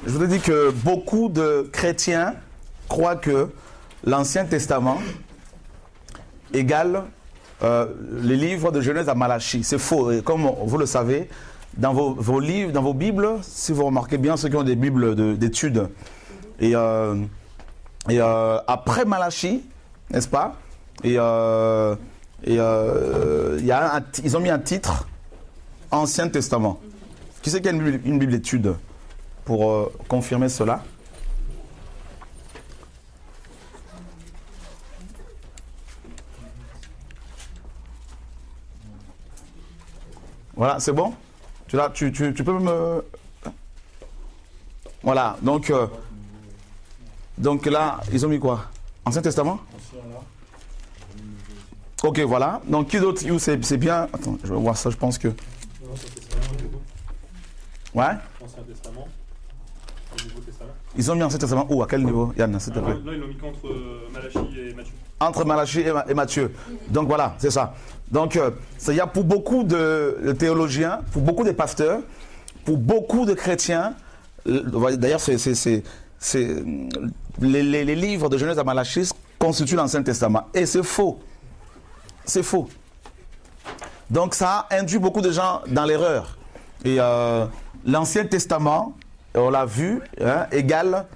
Je vous ai dit que beaucoup de chrétiens croient que l'Ancien Testament égale les livres de Genèse à Malachie. C'est faux. Et comme vous le savez, dans vos livres, dans vos Bibles, si vous remarquez bien, ceux qui ont des Bibles d'études, et après Malachie, n'est-ce pas? Ils ont mis un titre Ancien Testament. Qui c'est qui a une Bible d'études pour confirmer cela? Voilà, c'est bon? Tu peux me... Voilà, donc là, ils ont mis quoi? Ancien Testament? Ok, voilà. Donc qui d'autre? C'est bien. Attends, je vais voir ça, je pense que... Ouais? Ancien Testament. Nouveau Testament. Ils ont mis Ancien Testament où? À quel niveau, Yann, s'il te plaît? Là, ils l'ont mis qu'entre Malachie et Matthieu. Entre Malachie et Matthieu. Donc voilà, c'est ça. Donc, il y a pour beaucoup de théologiens, pour beaucoup de pasteurs, pour beaucoup de chrétiens, d'ailleurs, les livres de Genèse à Malachie constituent l'Ancien Testament. Et c'est faux. C'est faux. Donc, ça a induit beaucoup de gens dans l'erreur. Et l'Ancien Testament, on l'a vu, égale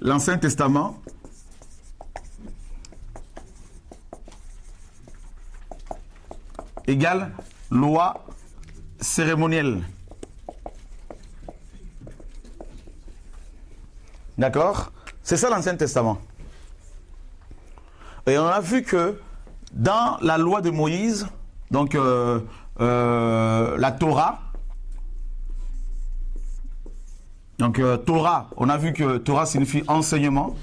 l'Ancien Testament égale loi cérémonielle. D'accord? C'est ça l'Ancien Testament. Et on a vu que dans la loi de Moïse, donc la Torah, donc Torah, on a vu que Torah signifie enseignement.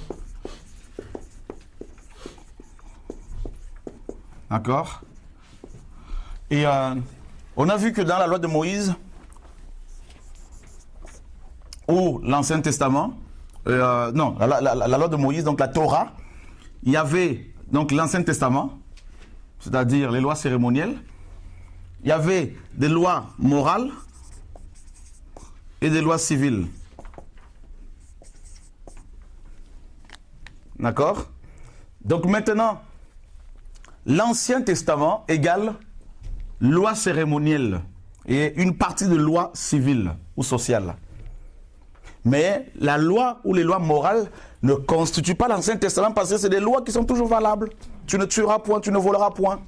D'accord? Et on a vu que dans la loi de Moïse, ou l'Ancien Testament, non, la loi de Moïse, donc la Torah, il y avait donc l'Ancien Testament, c'est-à-dire les lois cérémonielles, il y avait des lois morales et des lois civiles. D'accord? Donc maintenant, l'Ancien Testament égale loi cérémonielle et une partie de loi civile ou sociale. Mais la loi ou les lois morales ne constituent pas l'Ancien Testament parce que c'est des lois qui sont toujours valables. Tu ne tueras point, tu ne voleras point.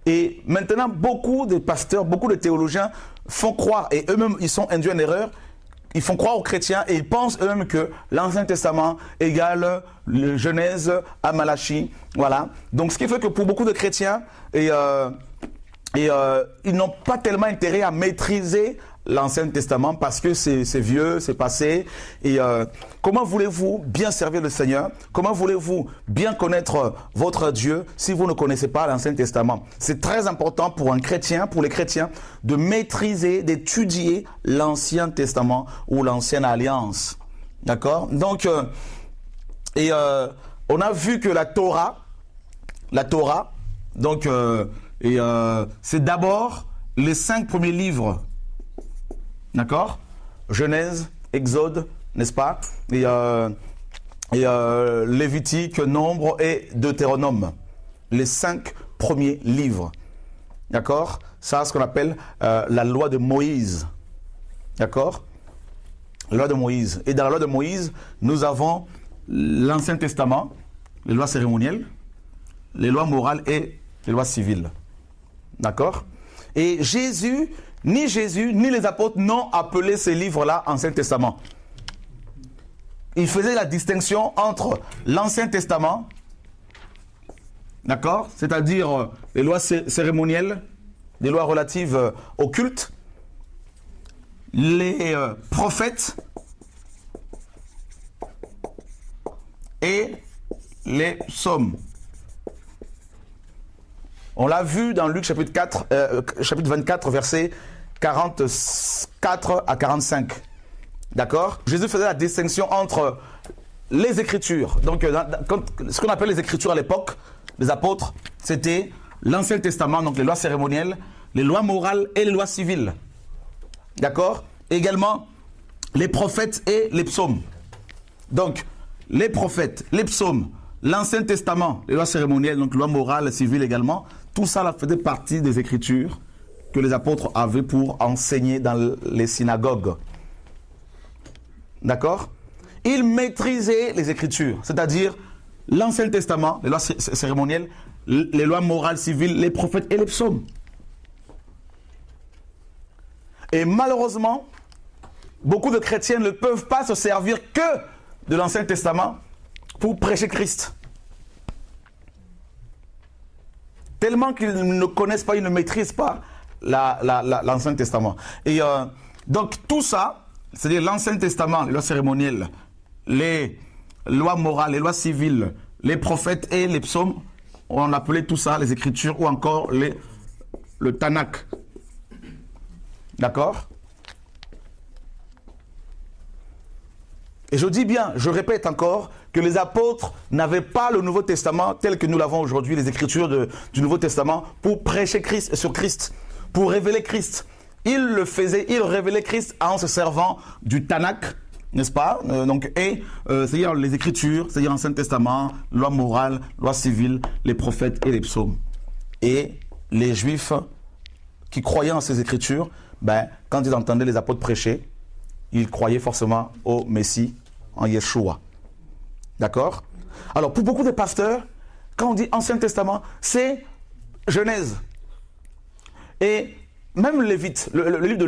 Et maintenant, beaucoup de pasteurs, beaucoup de théologiens font croire, et eux-mêmes ils sont induits en erreur, ils font croire aux chrétiens et ils pensent eux-mêmes que l'Ancien Testament égale le Genèse à Malachie. Voilà. Donc ce qui fait que pour beaucoup de chrétiens, ils n'ont pas tellement intérêt à maîtriser l'Ancien Testament parce que c'est vieux, c'est passé. Et comment voulez-vous bien servir le Seigneur? Comment voulez-vous bien connaître votre Dieu si vous ne connaissez pas l'Ancien Testament? C'est très important pour un chrétien, pour les chrétiens, de maîtriser, d'étudier l'Ancien Testament ou l'Ancienne Alliance. D'accord? Donc, on a vu que la Torah, donc, c'est d'abord les 5 premiers livres. D'accord? Genèse, Exode, n'est-ce pas? Et Lévitique, Nombre et Deutéronome. Les 5 premiers livres. D'accord? Ça, c'est ce qu'on appelle la loi de Moïse. D'accord? La loi de Moïse. Et dans la loi de Moïse, nous avons l'Ancien Testament, les lois cérémonielles, les lois morales et les lois civiles. D'accord? Et ni Jésus, ni les apôtres n'ont appelé ces livres-là Ancien Testament. Ils faisaient la distinction entre l'Ancien Testament, d'accord, c'est-à-dire les lois cérémonielles, les lois relatives au culte, les prophètes et les psaumes. On l'a vu dans Luc chapitre 24, versets 44 à 45. D'accord? Jésus faisait la distinction entre les Écritures. Donc, ce qu'on appelle les Écritures à l'époque, les apôtres, c'était l'Ancien Testament, donc les lois cérémonielles, les lois morales et les lois civiles. D'accord? Également, les prophètes et les psaumes. Donc, les prophètes, les psaumes, l'Ancien Testament, les lois cérémonielles, donc loi morale, civile également, tout ça là, faisait partie des Écritures que les apôtres avaient pour enseigner dans les synagogues. D'accord? Ils maîtrisaient les Écritures, c'est-à-dire l'Ancien Testament, les lois cérémonielles, les lois morales, civiles, les prophètes et les psaumes. Et malheureusement, beaucoup de chrétiens ne peuvent pas se servir que de l'Ancien Testament pour prêcher Christ. Tellement qu'ils ne connaissent pas, ils ne maîtrisent pas l'Ancien Testament. Et donc tout ça, c'est-à-dire l'Ancien Testament, les lois cérémonielles, les lois morales, les lois civiles, les prophètes et les psaumes, on appelait tout ça les Écritures ou encore le Tanakh. D'accord? Et je dis bien, je répète encore, que les apôtres n'avaient pas le Nouveau Testament tel que nous l'avons aujourd'hui, les Écritures du Nouveau Testament, pour prêcher Christ sur Christ, pour révéler Christ. Ils le faisaient, ils révélaient Christ en se servant du Tanakh, n'est-ce pas? C'est-à-dire les Écritures, c'est-à-dire l'Ancien Testament, loi morale, loi civile, les prophètes et les psaumes. Et les Juifs qui croyaient en ces Écritures, quand ils entendaient les apôtres prêcher, ils croyaient forcément au Messie, en Yeshua. D'accord? Alors, pour beaucoup de pasteurs, quand on dit Ancien Testament, c'est Genèse. Et même Lévite, le livre de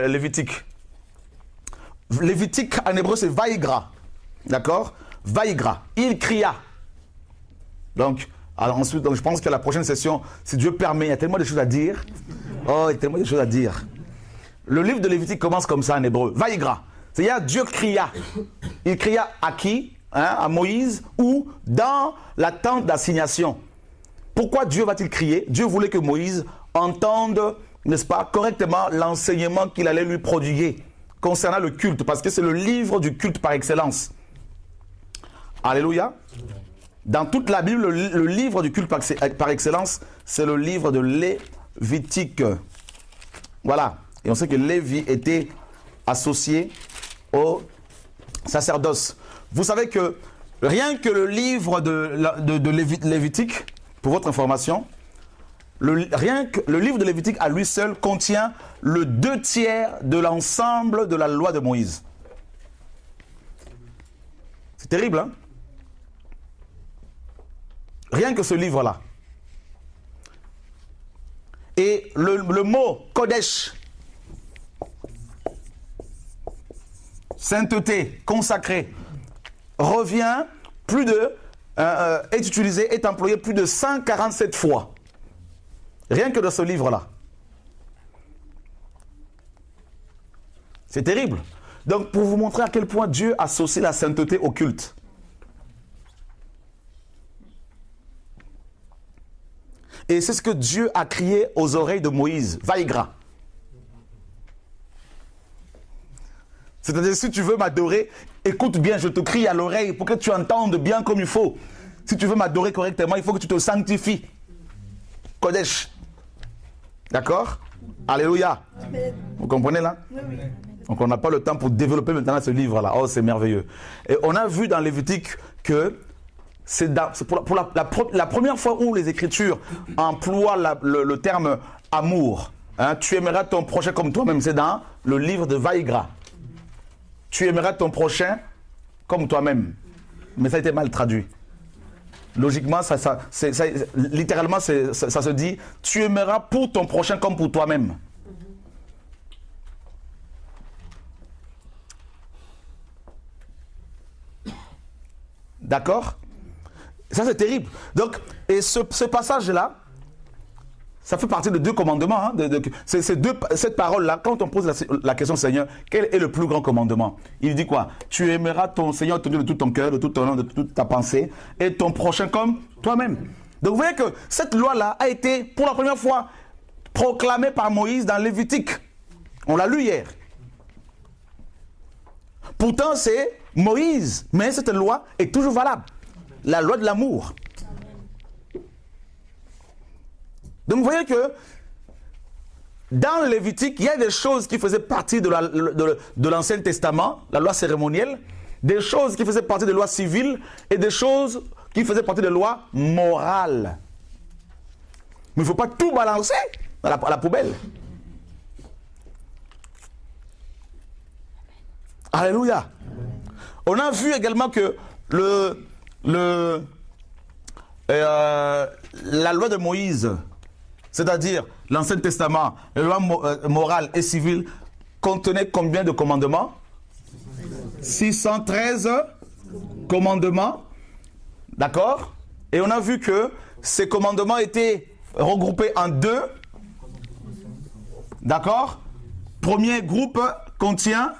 Lévitique. Lévitique, en hébreu, c'est Vaïgra. D'accord? Vaïgra. Il cria. Donc, ensuite, je pense que la prochaine session, si Dieu permet, il y a tellement de choses à dire. Oh, il y a tellement de choses à dire. Le livre de Lévitique commence comme ça en hébreu. Vaïgra. C'est-à-dire Dieu cria. Il cria à qui? À Moïse ou dans la tente d'assignation. Pourquoi Dieu va-t-il crier? Dieu voulait que Moïse entende, n'est-ce pas, correctement l'enseignement qu'il allait lui prodiguer concernant le culte, parce que c'est le livre du culte par excellence. Alléluia. Dans toute la Bible, le livre du culte par excellence, c'est le livre de Lévitique. Voilà. Et on sait que Lévi était associé au sacerdoce. Vous savez que rien que le livre de Lévitique, pour votre information, rien que le livre de Lévitique à lui seul contient le 2/3 de l'ensemble de la loi de Moïse. C'est terrible, hein? Rien que ce livre-là. Et le mot Kodesh, sainteté, consacré, revient est utilisé, est employé plus de 147 fois. Rien que dans ce livre-là. C'est terrible. Donc, pour vous montrer à quel point Dieu associe la sainteté au culte. Et c'est ce que Dieu a crié aux oreilles de Moïse. Vaïgra. C'est-à-dire, si tu veux m'adorer, écoute bien, je te crie à l'oreille pour que tu entendes bien comme il faut. Si tu veux m'adorer correctement, il faut que tu te sanctifies. Kodesh. D'accord? Alléluia. Vous comprenez là? Oui. Donc on n'a pas le temps pour développer maintenant ce livre-là. Oh, c'est merveilleux. Et on a vu dans Lévitique que c'est pour la première fois où les Écritures emploient le terme amour. Hein, tu aimeras ton prochain comme toi-même. C'est dans le livre de Vaïgra. Tu aimeras ton prochain comme toi-même. Mais ça a été mal traduit. Logiquement, littéralement, ça se dit « Tu aimeras pour ton prochain comme pour toi-même ». D'accord? Ça, c'est terrible. Donc, et ce passage-là, ça fait partie de 2 commandements. Hein, cette parole-là, quand on pose la question Seigneur, quel est le plus grand commandement? Il dit quoi? Tu aimeras ton Seigneur de tout ton cœur, de tout ton nom, de toute ta pensée, et ton prochain comme toi-même. Donc vous voyez que cette loi-là a été, pour la première fois, proclamée par Moïse dans Lévitique. On l'a lu hier. Pourtant, c'est Moïse, mais cette loi est toujours valable. La loi de l'amour. Donc vous voyez que dans le Lévitique, il y a des choses qui faisaient partie de l'Ancien Testament, la loi cérémonielle, des choses qui faisaient partie des lois civiles et des choses qui faisaient partie des lois morales. Mais il ne faut pas tout balancer à la poubelle. Alléluia. On a vu également que la loi de Moïse, c'est-à-dire l'Ancien Testament, la loi morale et civile, contenait combien de commandements? 613 commandements. D'accord? Et on a vu que ces commandements étaient regroupés en deux. D'accord? Premier groupe contient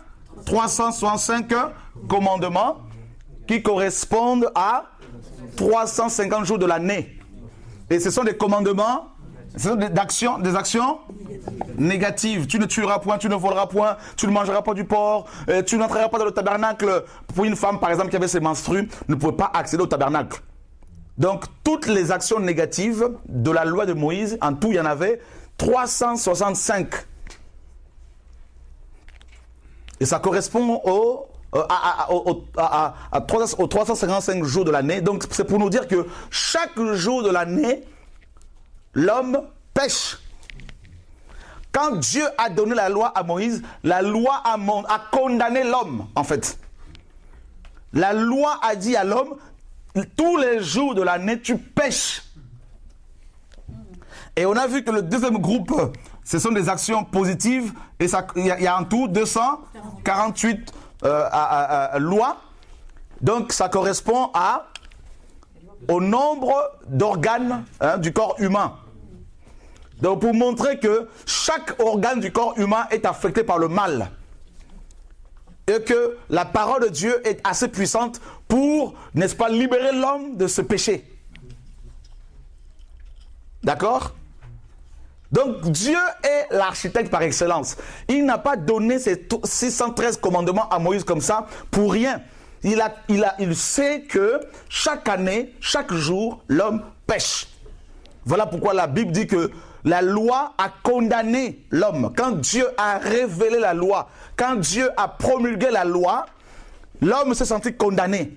365 commandements qui correspondent à 350 jours de l'année. Et ce sont des commandements, ce sont des actions négatives. Tu ne tueras point, tu ne voleras point, tu ne mangeras pas du porc, tu n'entreras pas dans le tabernacle. Pour une femme, par exemple, qui avait ses menstrues, ne pouvait pas accéder au tabernacle. Donc, toutes les actions négatives de la loi de Moïse, en tout, il y en avait 365. Et ça correspond aux 355 jours de l'année. Donc, c'est pour nous dire que chaque jour de l'année, l'homme pêche. Quand Dieu a donné la loi à Moïse, la loi a condamné l'homme, en fait. La loi a dit à l'homme, tous les jours de l'année, tu pêches. Et on a vu que le deuxième groupe, ce sont des actions positives. Et il y a en tout 248 lois. Donc, ça correspond au nombre d'organes du corps humain. Donc, pour montrer que chaque organe du corps humain est affecté par le mal. Et que la parole de Dieu est assez puissante pour, n'est-ce pas, libérer l'homme de ce péché. D'accord? Donc, Dieu est l'architecte par excellence. Il n'a pas donné ces 613 commandements à Moïse comme ça pour rien. Il sait que chaque année, chaque jour, l'homme pêche. Voilà pourquoi la Bible dit que la loi a condamné l'homme. Quand Dieu a révélé la loi, quand Dieu a promulgué la loi, l'homme s'est senti condamné.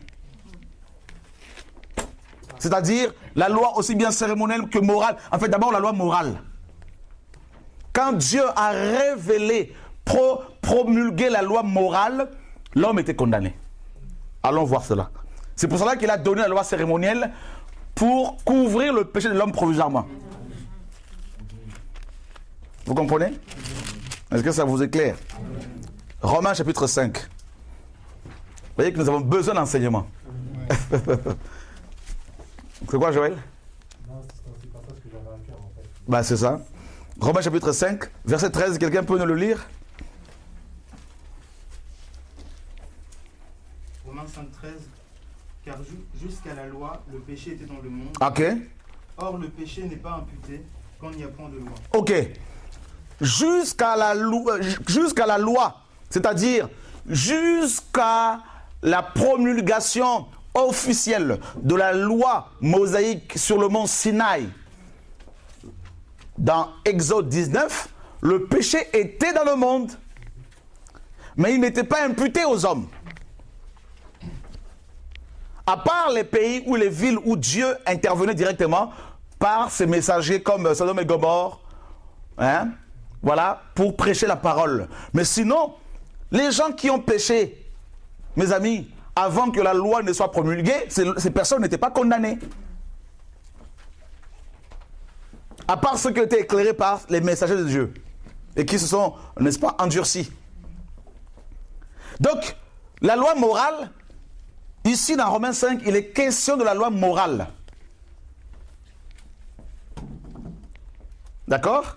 C'est-à-dire la loi aussi bien cérémonielle que morale. En fait, d'abord la loi morale. Quand Dieu a révélé, promulgué la loi morale, l'homme était condamné. Allons voir cela. C'est pour cela qu'il a donné la loi cérémonielle pour couvrir le péché de l'homme provisoirement. Vous comprenez? Est-ce que ça vous est clair? Romains chapitre 5. Vous voyez que nous avons besoin d'enseignement. C'est quoi, Joël? Non, c'est pas ça ce que j'avais à cœur en fait. Bah, c'est ça. Romains chapitre 5, verset 13, quelqu'un peut nous le lire? Romains 5, 13. Car jusqu'à la loi, le péché était dans le monde. Ok. Or, le péché n'est pas imputé quand il n'y a point de loi. Ok. Jusqu'à la loi, c'est-à-dire jusqu'à la promulgation officielle de la loi mosaïque sur le mont Sinaï, dans Exode 19, le péché était dans le monde, mais il n'était pas imputé aux hommes. À part les pays ou les villes où Dieu intervenait directement par ses messagers comme Sodome et Gomorrhe, voilà, pour prêcher la parole. Mais sinon, les gens qui ont péché, mes amis, avant que la loi ne soit promulguée, ces personnes n'étaient pas condamnées. À part ceux qui ont été éclairés par les messagers de Dieu et qui se sont, n'est-ce pas, endurcis. Donc, la loi morale, ici dans Romains 5, il est question de la loi morale. D'accord?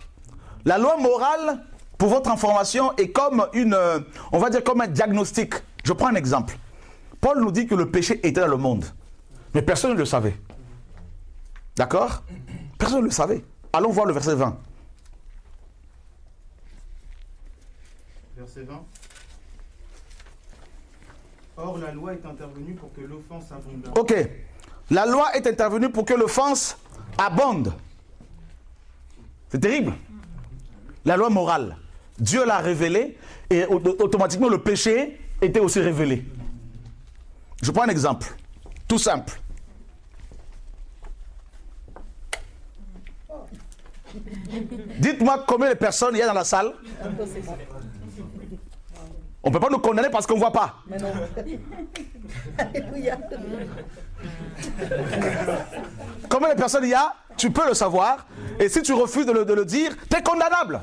La loi morale, pour votre information, est comme on va dire comme un diagnostic. Je prends un exemple. Paul nous dit que le péché était dans le monde. Mais personne ne le savait. D'accord? Personne ne le savait. Allons voir le verset 20. Verset 20. Or, la loi est intervenue pour que l'offense abonde. Ok. La loi est intervenue pour que l'offense abonde. C'est terrible. la loi morale. Dieu l'a révélée et automatiquement le péché était aussi révélé. Je prends un exemple, tout simple. Dites-moi combien de personnes il y a dans la salle. On ne peut pas nous condamner parce qu'on ne voit pas. Combien de personnes il y a? Tu peux le savoir. Et si tu refuses de le dire, tu es condamnable.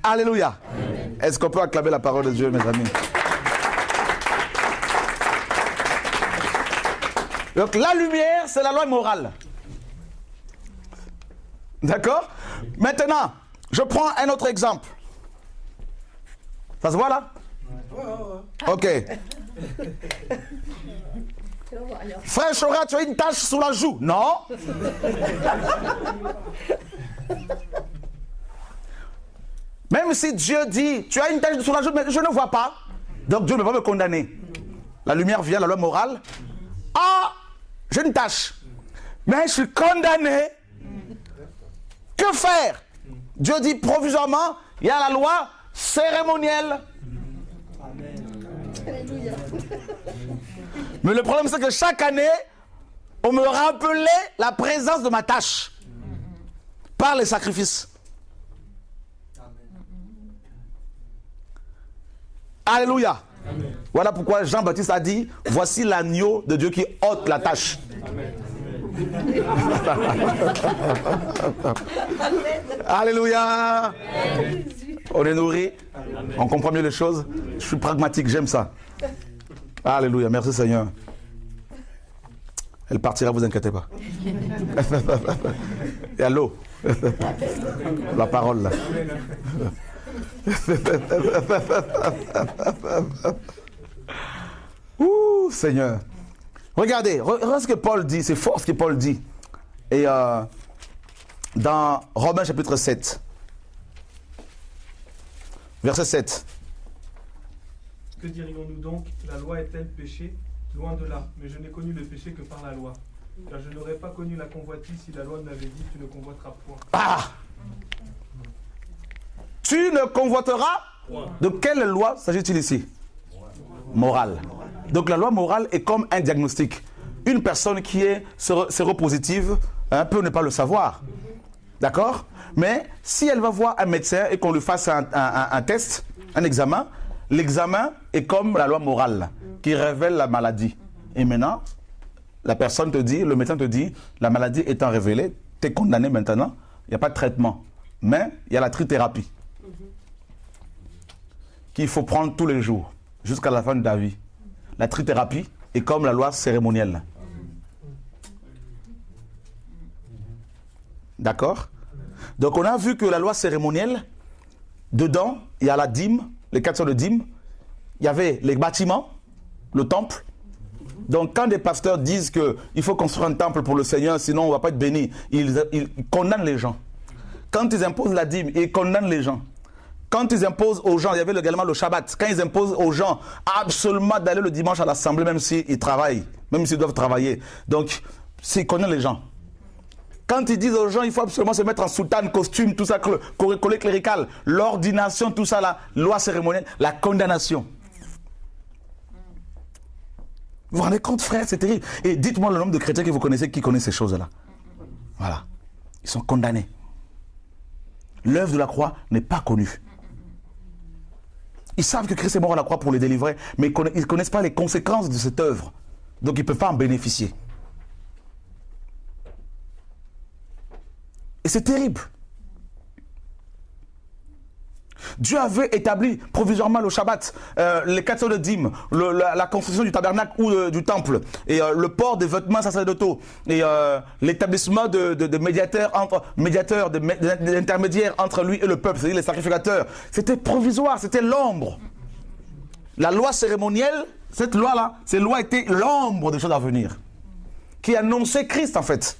Alléluia. Est-ce qu'on peut acclamer la parole de Dieu, mes amis? Donc la lumière, c'est la loi morale. D'accord? Maintenant, je prends un autre exemple. Ça se voit là? Ok. Frère Chora, tu as une tache sous la joue? Non. Même si Dieu dit, tu as une tache sous la joue, mais je ne vois pas. Donc Dieu ne va pas me condamner. La lumière vient, la loi morale. Ah, j'ai une tache. Mais je suis condamné. Que faire? Dieu dit provisoirement, il y a la loi cérémonielle. Alléluia. Mais le problème, c'est que chaque année, on me rappelait la présence de ma tâche par les sacrifices. Alléluia. Amen. Voilà pourquoi Jean-Baptiste a dit, voici l'agneau de Dieu qui ôte la tâche. Amen. Alléluia. Amen. On est nourri. Amen. On comprend mieux les choses. Je suis pragmatique, j'aime ça. Alléluia, merci Seigneur. Elle partira, vous inquiétez pas. Et allô. La parole là. Ouh, Seigneur. Regardez ce que Paul dit, c'est fort ce que Paul dit. Et dans Romains chapitre 7, verset 7. Que dirions-nous donc? La loi est-elle péché? Loin de là, mais je n'ai connu le péché que par la loi. Car je n'aurais pas connu la convoitise si la loi m'avait dit, tu ne convoiteras point. Ah! Tu ne convoiteras? De quelle loi s'agit-il ici? Morale. Donc la loi morale est comme un diagnostic. Une personne qui est séropositive peut ne pas le savoir. D'accord? Mais si elle va voir un médecin et qu'on lui fasse un test, un examen, l'examen est comme la loi morale qui révèle la maladie. Et maintenant, la personne te dit, le médecin te dit, la maladie étant révélée, tu es condamné maintenant, il n'y a pas de traitement. Mais il y a la trithérapie qu'il faut prendre tous les jours jusqu'à la fin de ta vie. La trithérapie est comme la loi cérémonielle. D'accord? Donc on a vu que la loi cérémonielle, dedans, il y a la dîme, les 4 sortes de dîmes, il y avait les bâtiments, le temple. Donc quand des pasteurs disent qu'il faut construire un temple pour le Seigneur, sinon on ne va pas être béni, ils condamnent les gens. Quand ils imposent la dîme, ils condamnent les gens. Quand ils imposent aux gens, il y avait également le Shabbat, quand ils imposent aux gens absolument d'aller le dimanche à l'assemblée, même s'ils travaillent, même s'ils doivent travailler. Donc, ils condamnent les gens. Quand ils disent aux gens, il faut absolument se mettre en soutane, costume, tout ça, collet clérical, l'ordination, tout ça, la loi cérémonielle, la condamnation. Vous vous rendez compte, frère, c'est terrible. Et dites-moi le nombre de chrétiens que vous connaissez qui connaissent ces choses-là. Voilà. Ils sont condamnés. L'œuvre de la croix n'est pas connue. Ils savent que Christ est mort à la croix pour les délivrer, mais ils ne connaissent pas les conséquences de cette œuvre. Donc ils ne peuvent pas en bénéficier. Et c'est terrible. Dieu avait établi provisoirement le Shabbat, les 4 sortes de dîmes, la construction du tabernacle ou du temple, et le port des vêtements sacerdotaux, et l'établissement de médiateurs, d'intermédiaires entre lui et le peuple, c'est-à-dire les sacrificateurs. C'était provisoire, c'était l'ombre. La loi cérémonielle, cette loi-là, cette loi était l'ombre des choses à venir, qui annonçait Christ en fait.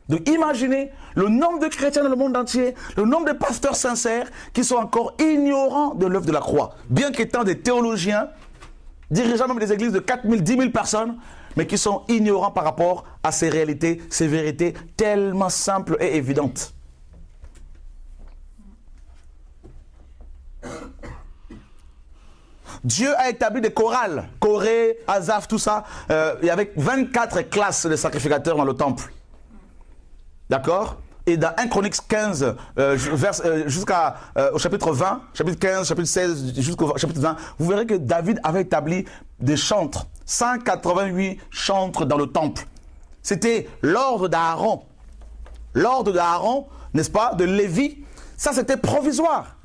Donc imaginez le nombre de chrétiens dans le monde entier, le nombre de pasteurs sincères qui sont encore ignorants de l'œuvre de la croix. Bien qu'étant des théologiens, dirigeant même des églises de 4 000, 10 000 personnes, mais qui sont ignorants par rapport à ces réalités, ces vérités tellement simples et évidentes. Dieu a établi des chorales, Corée, Asaph, tout ça. Il y avait 24 classes de sacrificateurs dans le temple. D'accord? Et dans 1 Chroniques 15, jusqu'au chapitre 20, chapitre 15, chapitre 16, jusqu'au chapitre 20, vous verrez que David avait établi des chantres, 188 chantres dans le temple. C'était l'ordre d'Aaron. L'ordre d'Aaron, n'est-ce pas, de Lévi, ça c'était provisoire.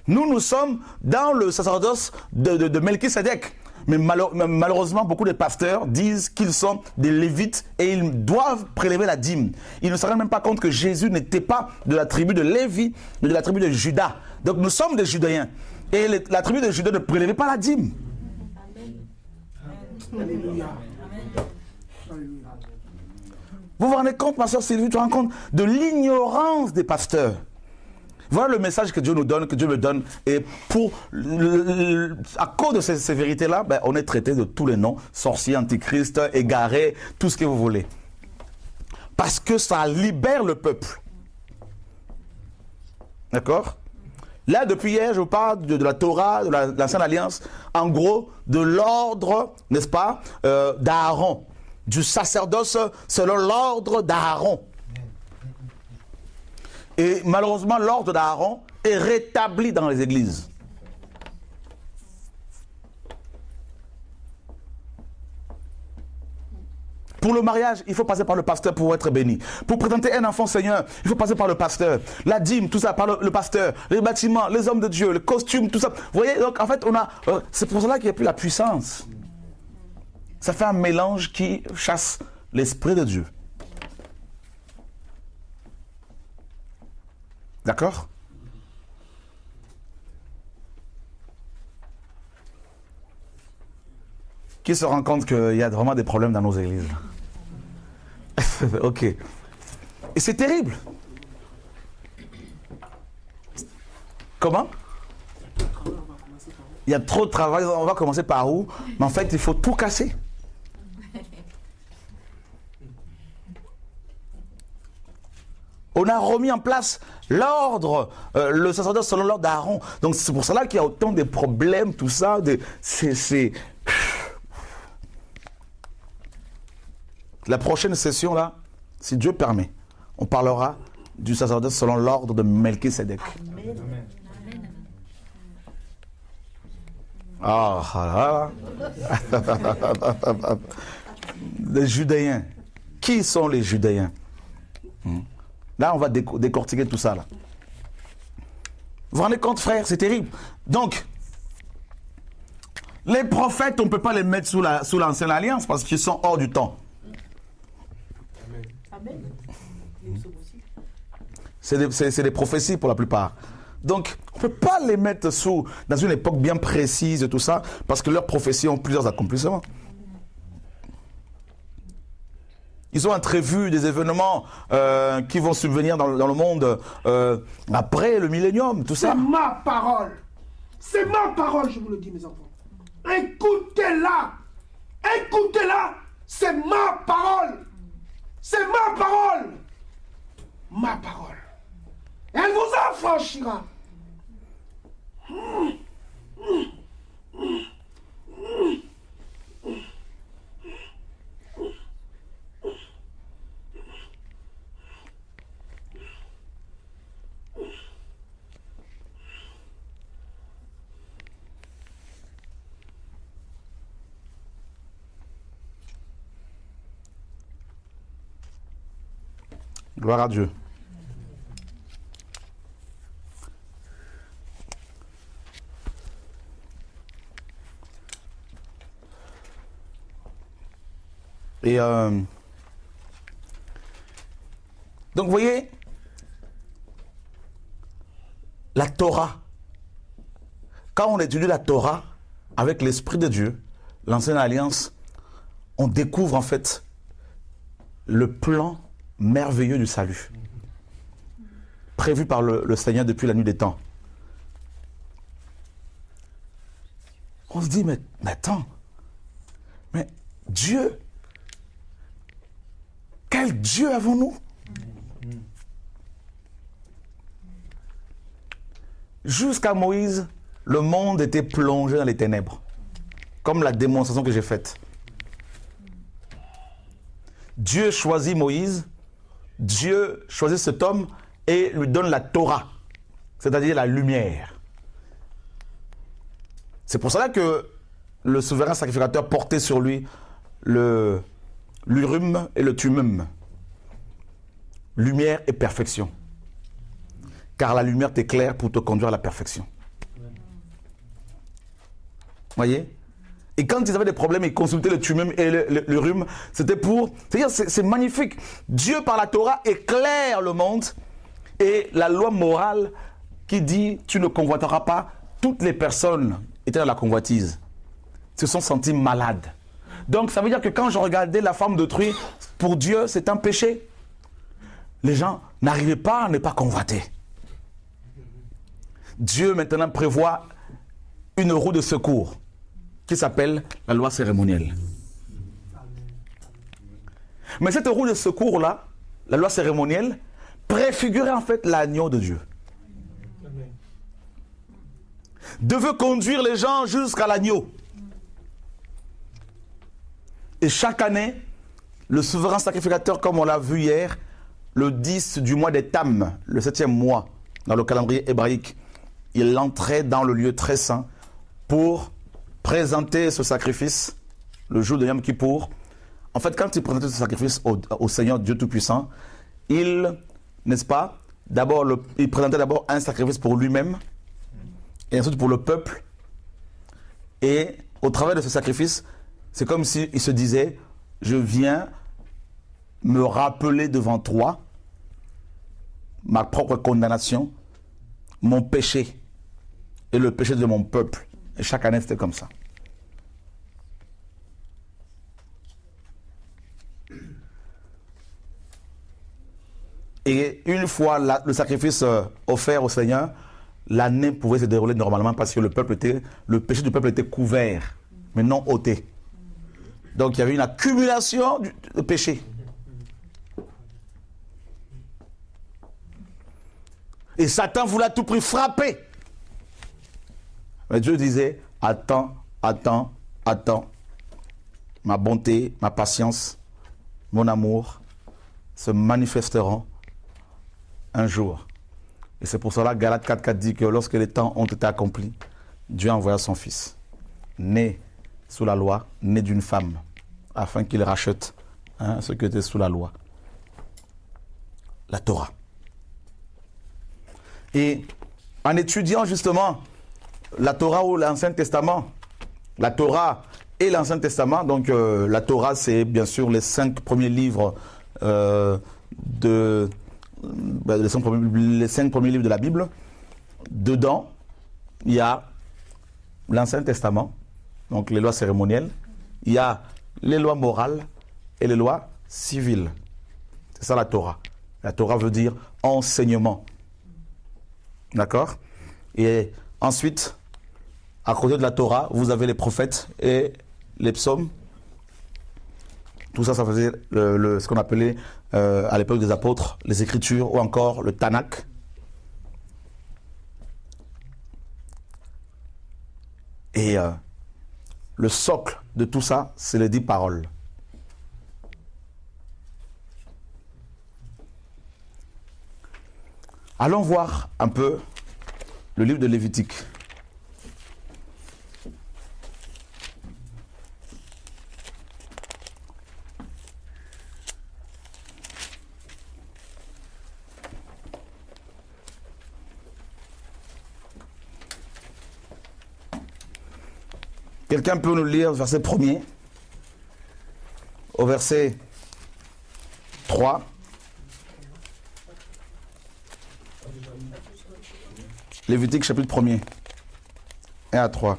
Nous sommes dans le sacerdoce de Melchisédek. Mais malheureusement, beaucoup de pasteurs disent qu'ils sont des Lévites et ils doivent prélever la dîme. Ils ne se rendent même pas compte que Jésus n'était pas de la tribu de Lévi, mais de la tribu de Juda. Donc nous sommes des Judéens. Et la tribu de Juda ne prélevait pas la dîme. Alléluia. Vous vous rendez compte, ma soeur Sylvie, tu te rends compte de l'ignorance des pasteurs. Voilà le message que Dieu nous donne, que Dieu me donne. Et à cause de ces vérités-là, on est traité de tous les noms, sorciers, antichrist, égarés, tout ce que vous voulez. Parce que ça libère le peuple. D'accord? Là, depuis hier, je vous parle de la Torah, de l'Ancienne Alliance, en gros, de l'ordre, n'est-ce pas, d'Aaron, du sacerdoce selon l'ordre d'Aaron. Et malheureusement, l'ordre d'Aaron est rétabli dans les églises. Pour le mariage, il faut passer par le pasteur pour être béni. Pour présenter un enfant Seigneur, il faut passer par le pasteur. La dîme, tout ça, par le pasteur. Les bâtiments, les hommes de Dieu, le costume, tout ça. Vous voyez, donc en fait, c'est pour cela qu'il n'y a plus la puissance. Ça fait un mélange qui chasse l'Esprit de Dieu. D'accord? Qui se rend compte qu'il y a vraiment des problèmes dans nos églises? Ok. Et c'est terrible. Comment? Il y a trop de travail, on va commencer par où? Mais en fait, il faut tout casser. On a remis en place l'ordre, le sacerdoce selon l'ordre d'Aaron. Donc c'est pour cela qu'il y a autant de problèmes, tout ça. La prochaine session, là, si Dieu permet, on parlera du sacerdoce selon l'ordre de Melchisédek. Ah, les Judéens. Qui sont les Judéens? Là, on va décortiquer tout ça. Là. Vous vous rendez compte, frère? C'est terrible. Donc, les prophètes, on ne peut pas les mettre sous l'ancienne alliance parce qu'ils sont hors du temps. Amen. C'est des prophéties pour la plupart. Donc, on ne peut pas les mettre dans une époque bien précise et tout ça parce que leurs prophéties ont plusieurs accomplissements. Ils ont entrevu des événements qui vont subvenir dans le monde après le millénium, tout ça. C'est ma parole. C'est ma parole, je vous le dis, mes enfants. Écoutez-la. Écoutez-la. C'est ma parole. C'est ma parole. Ma parole. Elle vous affranchira. Gloire à Dieu. Et donc vous voyez, la Torah, quand on étudie la Torah avec l'Esprit de Dieu, l'Ancienne Alliance, on découvre en fait le plan merveilleux du salut, prévu par le Seigneur depuis la nuit des temps. On se dit, mais attends, mais Dieu Quel Dieu avons-nous? Jusqu'à Moïse, le monde était plongé dans les ténèbres, comme la démonstration que j'ai faite. Dieu choisit Moïse, Dieu choisit cet homme et lui donne la Torah, c'est-à-dire la lumière. C'est pour cela que le souverain sacrificateur portait sur lui l'Urim et le Thummim. Lumière et perfection. Car la lumière t'éclaire pour te conduire à la perfection. Voyez? Et quand ils avaient des problèmes, ils consultaient le Thummim et l'Urim. C'était pour... C'est-à-dire, c'est magnifique. Dieu, par la Torah, éclaire le monde. Et la loi morale qui dit « tu ne convoiteras pas », toutes les personnes étaient dans la convoitise. Se sont sentis malades. Donc, ça veut dire que quand je regardais la femme d'autrui, pour Dieu, c'est un péché. Les gens n'arrivaient pas à ne pas convoiter. Dieu, maintenant, prévoit une roue de secours qui s'appelle la loi cérémonielle. Mais cette roue de secours-là, la loi cérémonielle, préfigurait en fait l'agneau de Dieu. Devait conduire les gens jusqu'à l'agneau. Et chaque année, le souverain sacrificateur, comme on l'a vu hier, le 10 du mois des Tam, le 7e mois, dans le calendrier hébraïque, il entrait dans le lieu très saint pour présenter ce sacrifice, le jour de Yom Kippour. En fait, quand il présentait ce sacrifice au Seigneur Dieu Tout-Puissant, il, n'est-ce pas, il présentait d'abord un sacrifice pour lui-même, et ensuite pour le peuple. Et au travers de ce sacrifice, c'est comme s'il se disait, je viens me rappeler devant toi ma propre condamnation, mon péché et le péché de mon peuple. Et chaque année, c'était comme ça. Et une fois le sacrifice offert au Seigneur, l'année pouvait se dérouler normalement parce que le péché du peuple était couvert, mais non ôté. Donc il y avait une accumulation de péché. Et Satan voulait à tout prix frapper. Mais Dieu disait, attends, attends, attends. Ma bonté, ma patience, mon amour se manifesteront un jour. Et c'est pour cela que Galates 4.4 dit que lorsque les temps ont été accomplis, Dieu envoya son Fils, né sous la loi, né d'une femme, afin qu'il rachète ce qui était sous la loi. La Torah. Et en étudiant justement la Torah ou l'Ancien Testament, la Torah et l'Ancien Testament, donc la Torah c'est bien sûr les 5 premiers livres les 5 premiers livres de la Bible. Dedans, il y a l'Ancien Testament, donc les lois cérémonielles, il y a les lois morales et les lois civiles. C'est ça la Torah. La Torah veut dire enseignement. D'accord? Et ensuite, à côté de la Torah, vous avez les prophètes et les psaumes. Tout ça, ça faisait ce qu'on appelait à l'époque des apôtres, les Écritures ou encore le Tanakh. Et le socle de tout ça, c'est les 10 paroles. Allons voir un peu le livre de Lévitique. Quelqu'un peut nous lire le verset 1er au verset 3. Lévitique chapitre 1er, 1 à 3.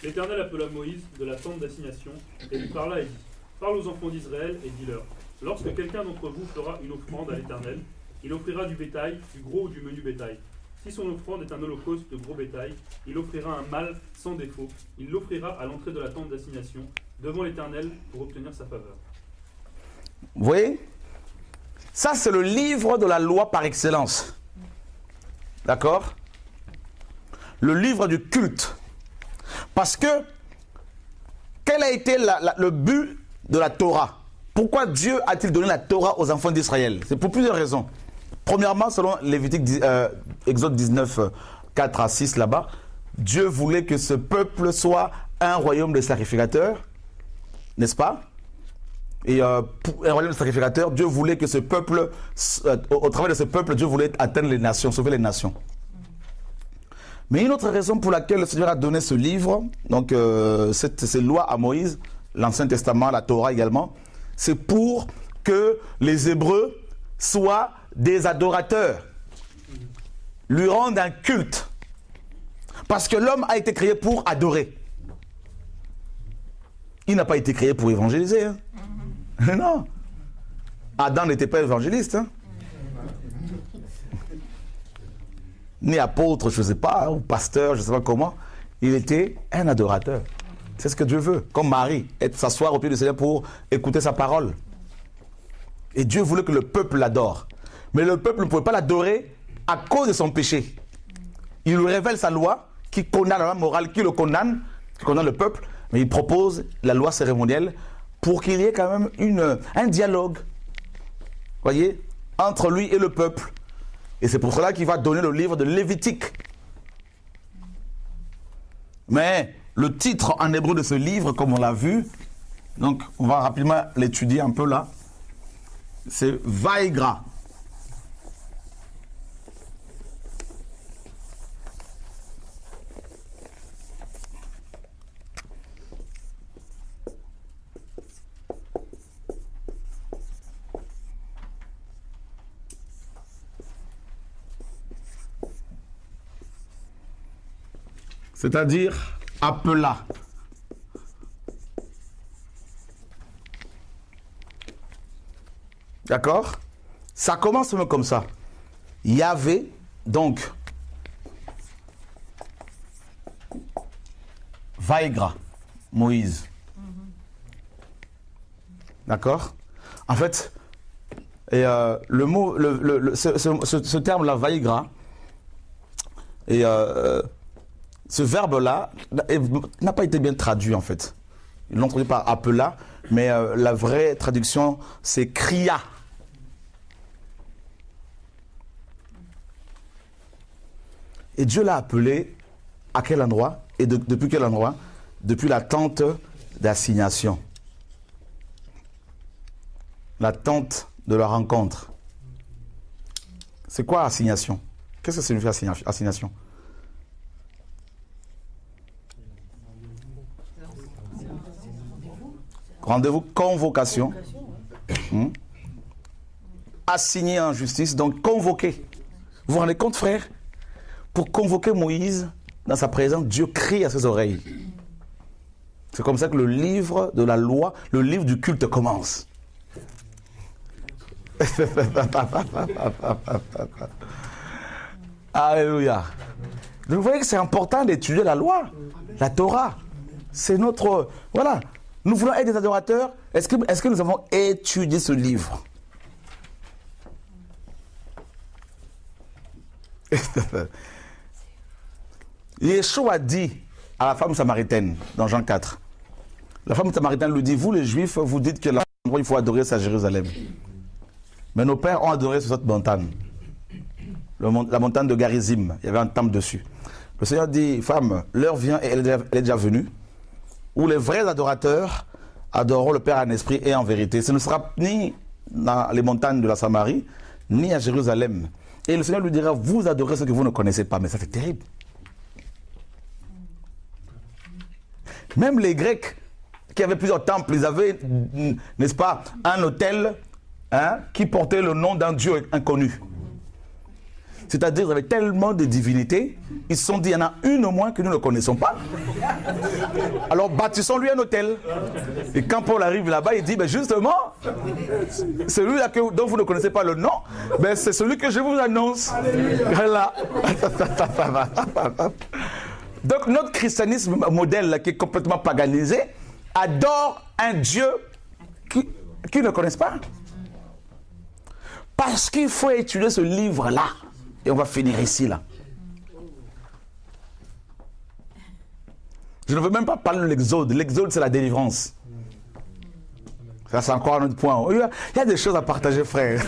L'Éternel appela Moïse de la tente d'assignation et lui parla et dit, parle aux enfants d'Israël et dis-leur, lorsque quelqu'un d'entre vous fera une offrande à l'Éternel, il offrira du bétail, du gros ou du menu bétail. Si son offrande est un holocauste de gros bétail, il offrira un mâle sans défaut. Il l'offrira à l'entrée de la tente d'assignation, devant l'Éternel, pour obtenir sa faveur. Vous voyez? Ça, c'est le livre de la loi par excellence. D'accord? Le livre du culte. Parce que, quel a été le but de la Torah? Pourquoi Dieu a-t-il donné la Torah aux enfants d'Israël? C'est pour plusieurs raisons. Premièrement, selon Lévitique, Exode 19, 4 à 6 là-bas, Dieu voulait que ce peuple soit un royaume de sacrificateurs, n'est-ce pas? Et pour un royaume de sacrificateurs, Dieu voulait que ce peuple, au travers de ce peuple, Dieu voulait atteindre les nations, sauver les nations. Mais une autre raison pour laquelle le Seigneur a donné ce livre, donc ces lois à Moïse, l'Ancien Testament, la Torah également, c'est pour que les Hébreux soient des adorateurs, lui rendent un culte. Parce que l'homme a été créé pour adorer. Il n'a pas été créé pour évangéliser. Hein. Non. Adam n'était pas évangéliste. Hein. Ni apôtre, je ne sais pas, ou pasteur, je ne sais pas comment. Il était un adorateur. C'est ce que Dieu veut. Comme Marie, s'asseoir au pied du Seigneur pour écouter sa parole. Et Dieu voulait que le peuple l'adore. Mais le peuple ne pouvait pas l'adorer à cause de son péché. Il lui révèle sa loi qui condamne la loi morale, qui condamne le peuple. Mais il propose la loi cérémonielle pour qu'il y ait quand même un dialogue, voyez, entre lui et le peuple. Et c'est pour cela qu'il va donner le livre de Lévitique. Mais le titre en hébreu de ce livre, comme on l'a vu, donc on va rapidement l'étudier un peu là, c'est Vaïgra. C'est-à-dire appela. D'accord? Ça commence comme ça. Yahvé, donc, Vaïgra, Moïse. D'accord? En fait, et, le mot, ce terme-là, Vaïgra, et ce verbe-là n'a pas été bien traduit en fait. Ils l'ont traduit par appela, mais la vraie traduction c'est cria. Et Dieu l'a appelé à quel endroit? Et depuis quel endroit? Depuis la tente d'assignation. La tente de la rencontre. C'est quoi assignation? Qu'est-ce que signifie assignation? Rendez-vous, convocation. Assigné en justice, donc convoqué. Vous vous rendez compte, frère? Pour convoquer Moïse dans sa présence, Dieu crie à ses oreilles. C'est comme ça que le livre de la loi, le livre du culte commence. Alléluia. Vous voyez que c'est important d'étudier la loi, la Torah. C'est notre... Voilà. Nous voulons être des adorateurs. Est-ce que nous avons étudié ce livre? Yeshua dit à la femme samaritaine, dans Jean 4, la femme samaritaine lui dit, vous les Juifs, vous dites que l'endroit où il faut adorer, c'est à Jérusalem. Mais nos pères ont adoré sur cette montagne, la montagne de Garizim. Il y avait un temple dessus. Le Seigneur dit, femme, l'heure vient et elle est déjà venue, où les vrais adorateurs adoreront le Père en esprit et en vérité. Ce ne sera ni dans les montagnes de la Samarie, ni à Jérusalem. Et le Seigneur lui dira, vous adorez ce que vous ne connaissez pas. Mais ça, c'est terrible. Même les Grecs, qui avaient plusieurs temples, ils avaient, n'est-ce pas, un autel qui portait le nom d'un Dieu inconnu. C'est-à-dire, ils avaient tellement de divinités, ils se sont dit, il y en a une au moins que nous ne connaissons pas. Alors bâtissons-lui un autel. Et quand Paul arrive là-bas, il dit, ben justement, celui-là dont vous ne connaissez pas le nom, ben c'est celui que je vous annonce. Voilà. Donc notre christianisme modèle, là, qui est complètement paganisé, adore un Dieu qui ne connaissent pas. Parce qu'il faut étudier ce livre-là. Et on va finir ici, là. Je ne veux même pas parler de l'Exode. L'Exode, c'est la délivrance. Ça, c'est encore un autre point. Il y a des choses à partager, frère.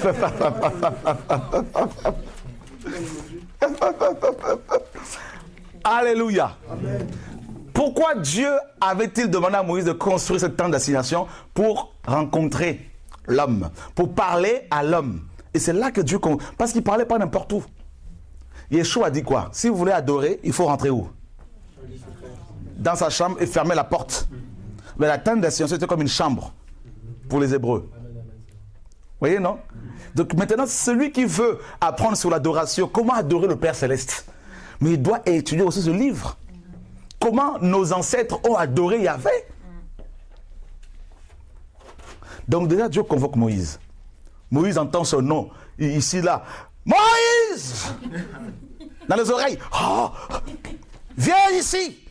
Alléluia. Amen. Pourquoi Dieu avait-il demandé à Moïse de construire cette tente d'assignation? Pour rencontrer l'homme, pour parler à l'homme. Et c'est là que Dieu... Parce qu'il ne parlait pas n'importe où. Yeshua a dit quoi? Si vous voulez adorer, il faut rentrer où? Dans sa chambre et fermer la porte. Mais la tente d'assignation, c'était comme une chambre pour les Hébreux. Vous voyez, non? Donc maintenant, celui qui veut apprendre sur l'adoration, comment adorer le Père Céleste, mais il doit étudier aussi ce livre. Comment nos ancêtres ont adoré Yahvé. Donc déjà, Dieu convoque Moïse. Moïse entend son nom, ici, là. Moïse! Dans les oreilles. Oh, viens ici!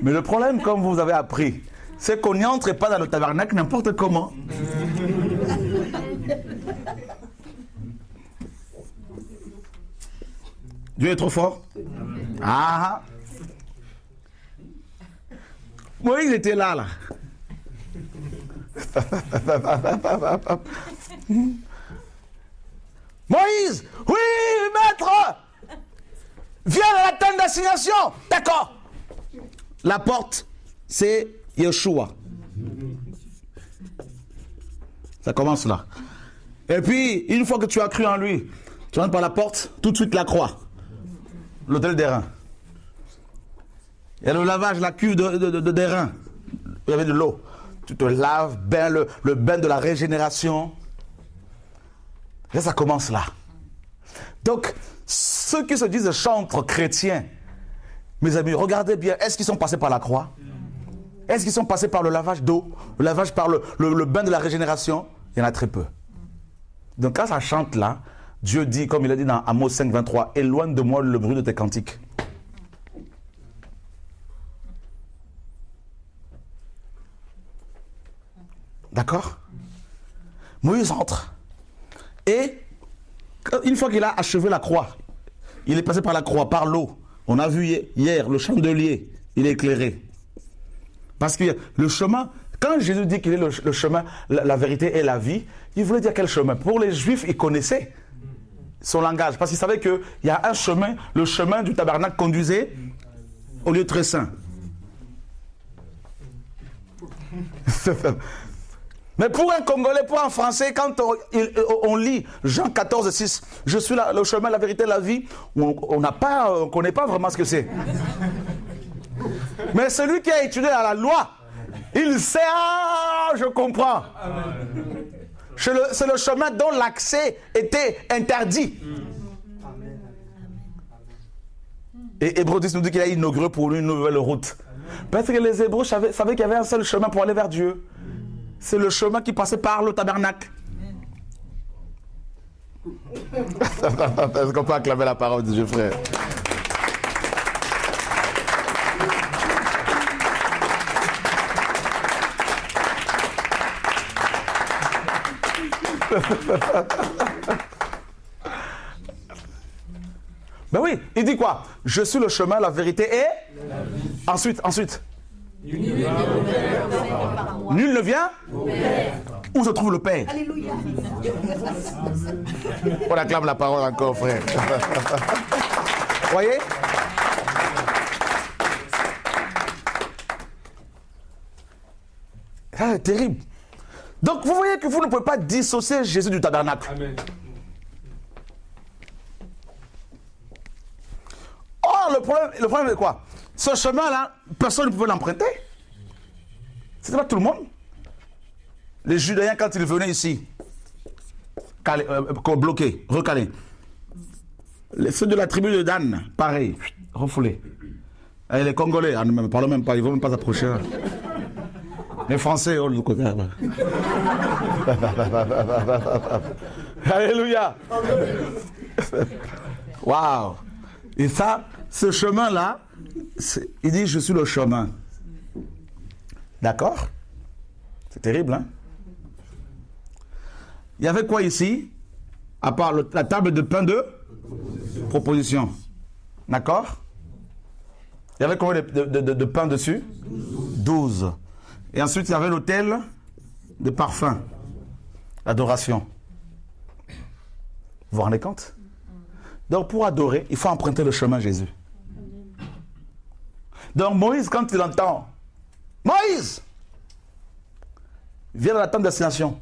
Mais le problème, comme vous avez appris, c'est qu'on n'y entre pas dans le tabernacle n'importe comment. Dieu est trop fort. Ah! Moïse était là, là. Moïse! Oui, maître! Viens à la tente d'assignation! D'accord! La porte, c'est Yeshua. Ça commence là. Et puis, une fois que tu as cru en lui, tu rentres par la porte, tout de suite la croix. L'autel des reins. Il y a le lavage, la cuve des reins. Il y avait de l'eau. Tu te laves, bain, le bain de la régénération. Et ça commence là. Donc, ceux qui se disent chantres chrétiens, mes amis, regardez bien, est-ce qu'ils sont passés par la croix? Est-ce qu'ils sont passés par le lavage d'eau? Le lavage par le bain de la régénération? Il y en a très peu. Donc quand ça chante là, Dieu dit, comme il a dit dans Amos 5, 23, « Éloigne de moi le bruit de tes cantiques. » D'accord? Moïse entre. Et une fois qu'il a achevé la croix, il est passé par la croix, par l'eau. On a vu hier le chandelier, il est éclairé. Parce que le chemin, quand Jésus dit qu'il est le chemin, la vérité et la vie, il voulait dire quel chemin? Pour les Juifs, ils connaissaient son langage. Parce qu'ils savaient qu'il y a un chemin, le chemin du tabernacle conduisait au lieu très saint. Mais pour un Congolais, pour un Français, quand on lit Jean 14, 6, je suis le chemin, la vérité, la vie, on ne connaît pas vraiment ce que c'est. Mais celui qui a étudié la loi, il sait, je comprends. C'est le chemin dont l'accès était interdit. Et Hébreux 10 nous dit qu'il a inauguré pour nous une nouvelle route. Parce que les Hébreux savaient qu'il y avait un seul chemin pour aller vers Dieu. C'est le chemin qui passait par le tabernacle. Est-ce qu'on peut acclamer la parole de Dieu, frère? Ben oui, il dit quoi? Je suis le chemin, la vérité et... Ensuite. Nul ne vient. Où se trouve le Père? Alléluia. On acclame la parole encore, frère. Voyez? Ça, c'est terrible. Donc, vous voyez que vous ne pouvez pas dissocier Jésus du tabernacle. Amen. Or, le problème est quoi? Ce chemin-là, personne ne pouvait l'emprunter. C'était pas tout le monde. Les Judaïens, quand ils venaient ici, bloqués, recalés. Ceux de la tribu de Dan, pareil, refoulés. Et les Congolais, ne parlons même pas, ils ne vont même pas s'approcher. Les Français, oh, de l'autre côté. Alléluia. Waouh. Et ça, ce chemin-là, il dit, je suis le chemin. D'accord? C'est terrible, hein? Il y avait quoi ici? À part la table de pain de proposition. D'accord? Il y avait combien de pain dessus? 12. Et ensuite, il y avait l'autel de parfum. L'adoration. Vous vous rendez compte? Donc, pour adorer, il faut emprunter le chemin Jésus. Donc, Moïse, quand il entend Moïse, viens à la tente d'assignation.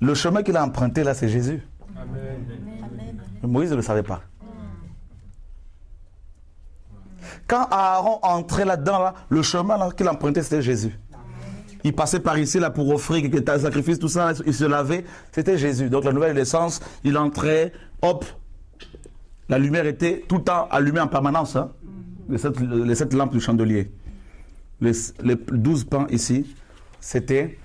Le chemin qu'il a emprunté là, c'est Jésus. Amen. Mais Moïse ne le savait pas. Quand Aaron entrait là-dedans, là, le chemin là, qu'il empruntait, c'était Jésus. Il passait par ici là, pour offrir quelques sacrifices, tout ça, il se lavait, c'était Jésus. Donc la nouvelle naissance, il entrait, hop, la lumière était tout le temps allumée en permanence. Hein, les 7 lampes du chandelier. Les 12 pains ici, c'était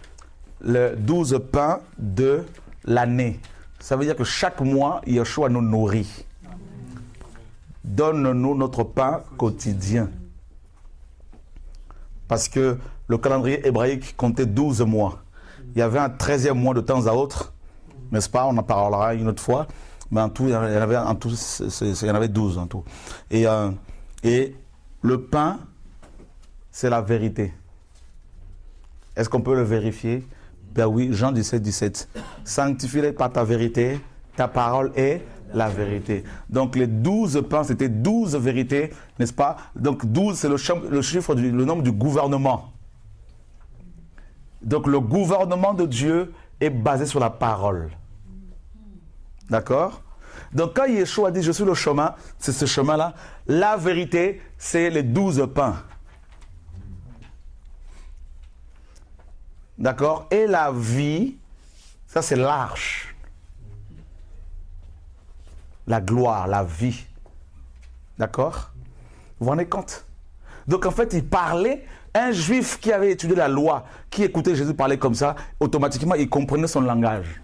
les 12 pains de l'année. Ça veut dire que chaque mois, Yeshua nous nourrit. Donne-nous notre pain quotidien. Parce que le calendrier hébraïque comptait 12 mois. Il y avait un 13e mois de temps à autre, n'est-ce pas? On en parlera une autre fois. Mais en tout, il y en avait 12 en tout. Et le pain, c'est la vérité. Est-ce qu'on peut le vérifier? Ben oui, Jean 17, 17. Sanctifie-les par ta vérité, ta parole est la vérité. Donc les 12 pains, c'était 12 vérités, n'est-ce pas? Donc 12, c'est le chiffre, le nombre du gouvernement. Donc le gouvernement de Dieu est basé sur la parole. D'accord? Donc quand Yeshua dit « Je suis le chemin », c'est ce chemin-là. La vérité, c'est les 12 pains. D'accord? Et la vie, ça c'est l'arche. La gloire, la vie. D'accord? Vous vous rendez compte? Donc en fait, il parlait, un juif qui avait étudié la loi, qui écoutait Jésus parler comme ça, automatiquement, il comprenait son langage.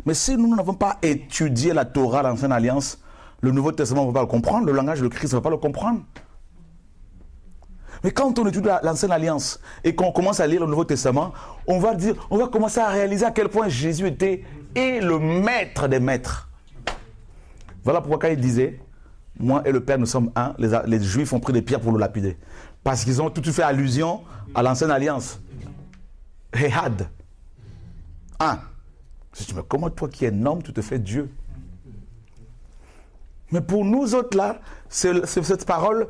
Mais si nous n'avons pas étudié la Torah, l'Ancienne Alliance, le Nouveau Testament ne va pas le comprendre, le langage de Christ ne va pas le comprendre. Mais quand on étudie l'Ancienne Alliance et qu'on commence à lire le Nouveau Testament, on va commencer à réaliser à quel point Jésus était le maître des maîtres. Voilà pourquoi quand il disait, moi et le Père nous sommes un, les Juifs ont pris des pierres pour le lapider. Parce qu'ils ont tout de suite fait allusion à l'Ancienne Alliance. Ehad. Un. Je dis, mais comment toi qui es un homme, tu te fais Dieu? Mais pour nous autres là, cette parole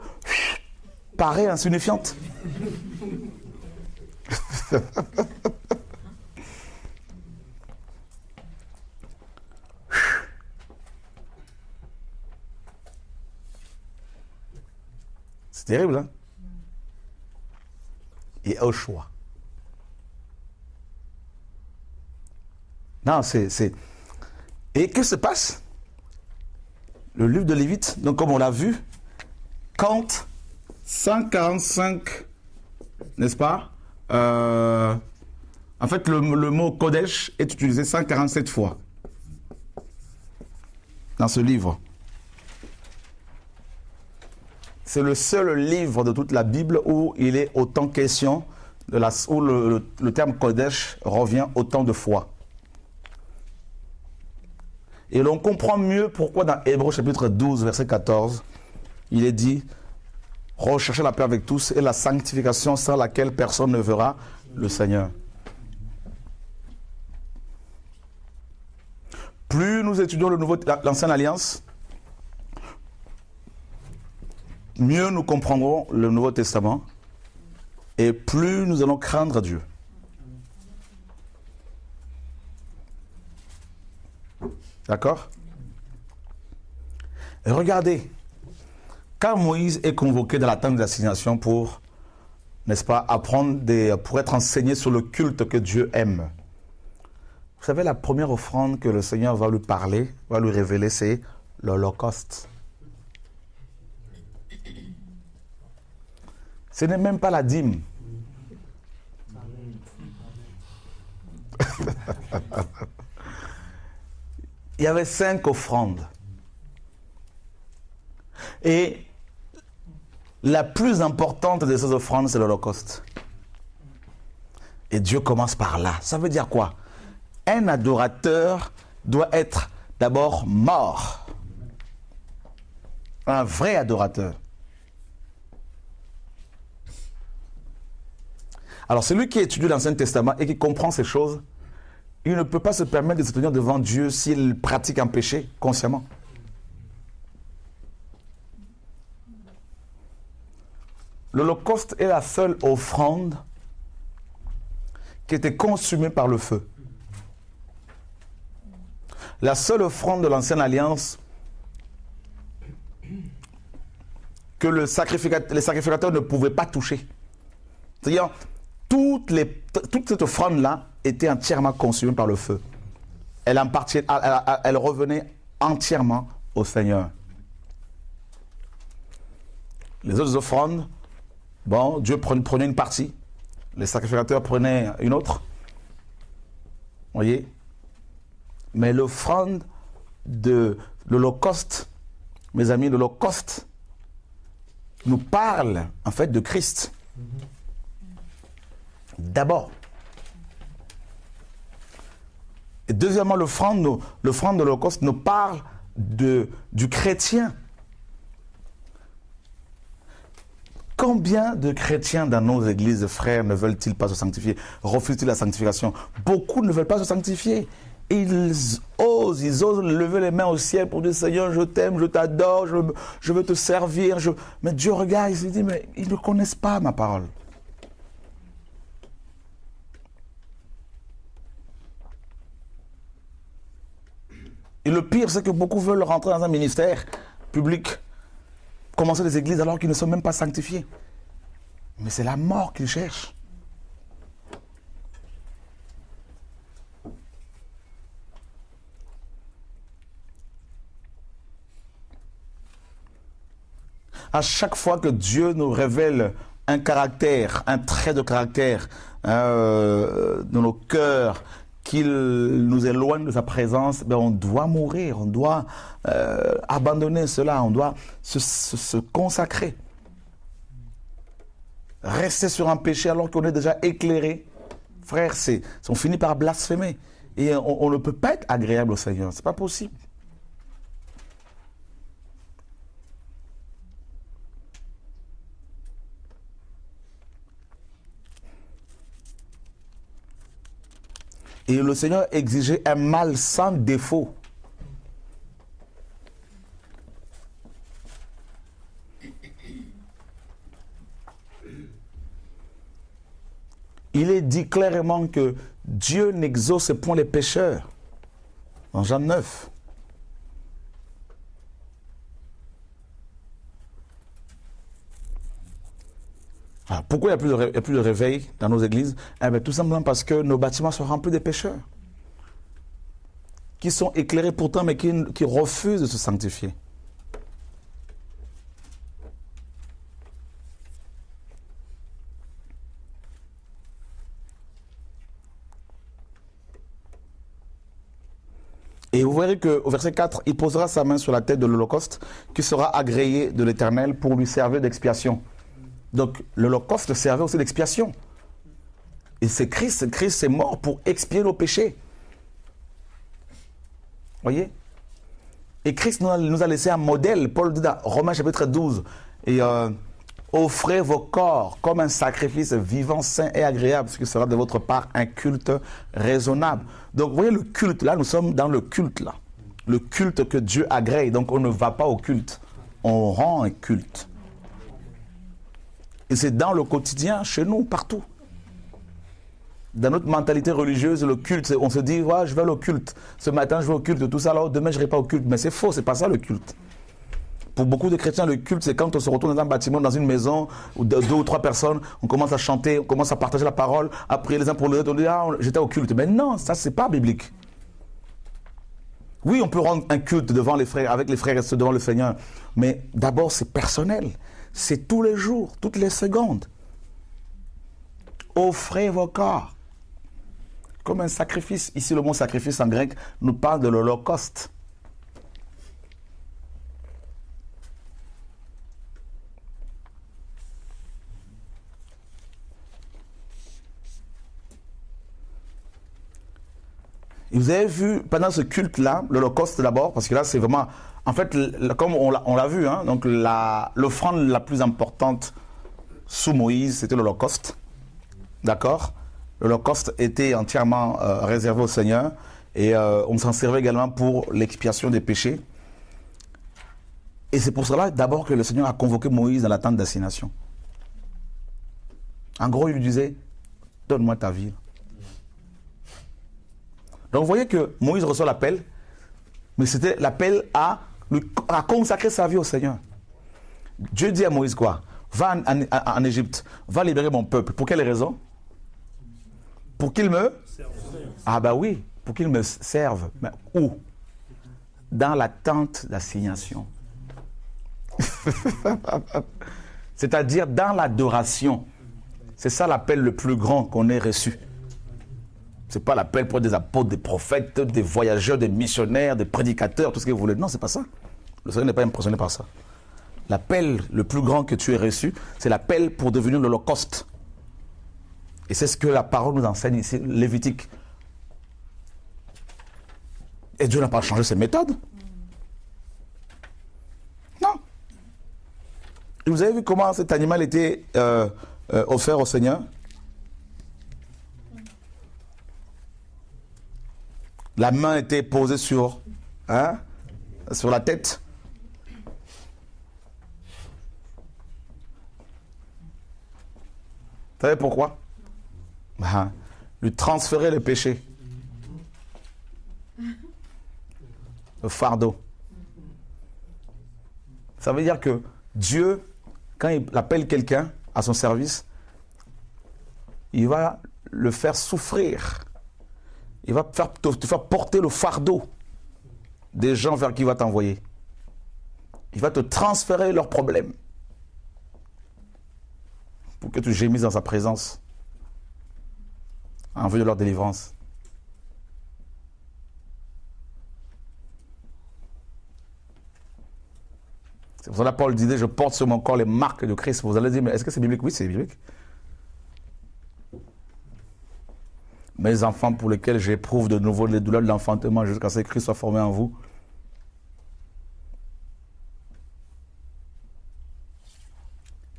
paraît insignifiante. C'est terrible, hein? Et au choix. Non, c'est... Et que se passe? Le livre de Lévites, donc comme on l'a vu, compte 145, n'est-ce pas? En fait, le mot Kodesh est utilisé 147 fois dans ce livre. C'est le seul livre de toute la Bible où il est autant question, où le terme Kodesh revient autant de fois. Et l'on comprend mieux pourquoi dans Hébreux chapitre 12, verset 14, il est dit « Recherchez la paix avec tous et la sanctification sans laquelle personne ne verra le Seigneur. » Plus nous étudions l'Ancienne Alliance, mieux nous comprendrons le Nouveau Testament et plus nous allons craindre Dieu. D'accord? Et regardez, quand Moïse est convoqué dans la tente d'assignation pour, n'est-ce pas, pour être enseigné sur le culte que Dieu aime. Vous savez, la première offrande que le Seigneur va lui parler, va lui révéler, c'est l'Holocauste. Ce n'est même pas la dîme. Il y avait 5 offrandes. Et la plus importante de ces offrandes, c'est l'Holocauste. Et Dieu commence par là. Ça veut dire quoi? Un adorateur doit être d'abord mort. Un vrai adorateur. Alors celui qui étudie l'Ancien Testament et qui comprend ces choses, il ne peut pas se permettre de se tenir devant Dieu s'il pratique un péché consciemment. L'Holocauste est la seule offrande qui était consumée par le feu. La seule offrande de l'Ancienne Alliance que les sacrificateurs ne pouvaient pas toucher. C'est-à-dire, toute cette offrande-là était entièrement consumée par le feu. Elle revenait entièrement au Seigneur. Les autres offrandes, bon, Dieu prenait une partie, les sacrificateurs prenaient une autre. Vous voyez? Mais l'offrande de l'Holocauste, mes amis, l'Holocauste nous parle en fait de Christ. D'abord. Et deuxièmement, l'offrande de l'Holocauste nous parle du chrétien. Combien de chrétiens dans nos églises, frères, ne veulent-ils pas se sanctifier? Refusent-ils la sanctification? Beaucoup ne veulent pas se sanctifier. Ils osent lever les mains au ciel pour dire, Seigneur, je t'aime, je t'adore, je veux te servir. Mais Dieu regarde, il se dit, mais ils ne connaissent pas ma parole. Et le pire, c'est que beaucoup veulent rentrer dans un ministère public, commencer des églises alors qu'ils ne sont même pas sanctifiés. Mais c'est la mort qu'ils cherchent. À chaque fois que Dieu nous révèle un caractère, un trait de caractère dans nos cœurs, qu'il nous éloigne de sa présence, ben on doit mourir, on doit abandonner cela, on doit se consacrer. Rester sur un péché alors qu'on est déjà éclairé, frère, on finit par blasphémer. Et on ne peut pas être agréable au Seigneur, c'est pas possible. Et le Seigneur exigeait un mal sans défaut. Il est dit clairement que Dieu n'exauce point les pécheurs. Dans Jean 9. Alors, pourquoi il n'y a plus de réveil dans nos églises? Eh bien, tout simplement parce que nos bâtiments sont remplis de pécheurs. Qui sont éclairés pourtant, mais qui refusent de se sanctifier. Et vous verrez qu'au verset 4, il posera sa main sur la tête de l'Holocauste, qui sera agréé de l'Éternel pour lui servir d'expiation. Donc, l'Holocauste servait aussi d'expiation. Et c'est Christ est mort pour expier nos péchés. Voyez? Et Christ nous a laissé un modèle. Paul dit dans Romains chapitre 12, et offrez vos corps comme un sacrifice vivant, saint et agréable, ce qui sera de votre part un culte raisonnable. Donc, vous voyez le culte, là, nous sommes dans le culte, là. Le culte que Dieu agrée. Donc, on ne va pas au culte. On rend un culte. Et c'est dans le quotidien, chez nous, partout. Dans notre mentalité religieuse, le culte, on se dit, ouais, je vais au culte. Ce matin, je vais au culte, tout ça, alors demain, je n'irai pas au culte. Mais c'est faux, c'est pas ça le culte. Pour beaucoup de chrétiens, le culte, c'est quand on se retrouve dans un bâtiment, dans une maison, où deux ou trois personnes, on commence à chanter, on commence à partager la parole, à prier les uns pour les autres, on dit, ah, j'étais au culte. Mais non, ça, c'est pas biblique. Oui, on peut rendre un culte devant les frères, avec les frères et devant le Seigneur. Mais d'abord, c'est personnel. C'est tous les jours, toutes les secondes. Offrez vos corps comme un sacrifice. Ici, le mot sacrifice en grec nous parle de l'Holocauste. Et vous avez vu, pendant ce culte-là, l'Holocauste d'abord, parce que là, c'est vraiment... En fait, comme on l'a vu, hein, donc l'offrande la plus importante sous Moïse, c'était l'Holocauste. D'accord? L'Holocauste était entièrement réservé au Seigneur. Et on s'en servait également pour l'expiation des péchés. Et c'est pour cela, d'abord, que le Seigneur a convoqué Moïse dans la tente d'assignation. En gros, il lui disait, donne-moi ta vie. Donc vous voyez que Moïse reçoit l'appel, mais c'était l'appel à consacrer sa vie au Seigneur. Dieu dit à Moïse quoi? Va en Égypte, va libérer mon peuple. Pour quelle raison? Pour qu'il me... Ah bah oui, pour qu'il me serve. Mais où? Dans la tente d'assignation. C'est-à-dire dans l'adoration. C'est ça l'appel le plus grand qu'on ait reçu. Ce n'est pas l'appel pour des apôtres, des prophètes, des voyageurs, des missionnaires, des prédicateurs, tout ce que vous voulez. Non, ce n'est pas ça. Le Seigneur n'est pas impressionné par ça. L'appel le plus grand que tu aies reçu, c'est l'appel pour devenir l'Holocauste. Et c'est ce que la parole nous enseigne ici, Lévitique. Et Dieu n'a pas changé ses méthodes. Non. Et vous avez vu comment cet animal était offert au Seigneur? La main était posée sur la tête. Vous savez pourquoi? Lui transférer le péché. Le fardeau. Ça veut dire que Dieu, quand il appelle quelqu'un à son service, il va le faire souffrir. Il va te faire porter le fardeau des gens vers qui il va t'envoyer. Il va te transférer leurs problèmes pour que tu gémisses dans sa présence en vue de leur délivrance. C'est pour cela que Paul disait, je porte sur mon corps les marques de Christ. Vous allez dire, mais est-ce que c'est biblique? Oui, c'est biblique. Mes enfants pour lesquels j'éprouve de nouveau les douleurs de l'enfantement jusqu'à ce que Christ soit formé en vous.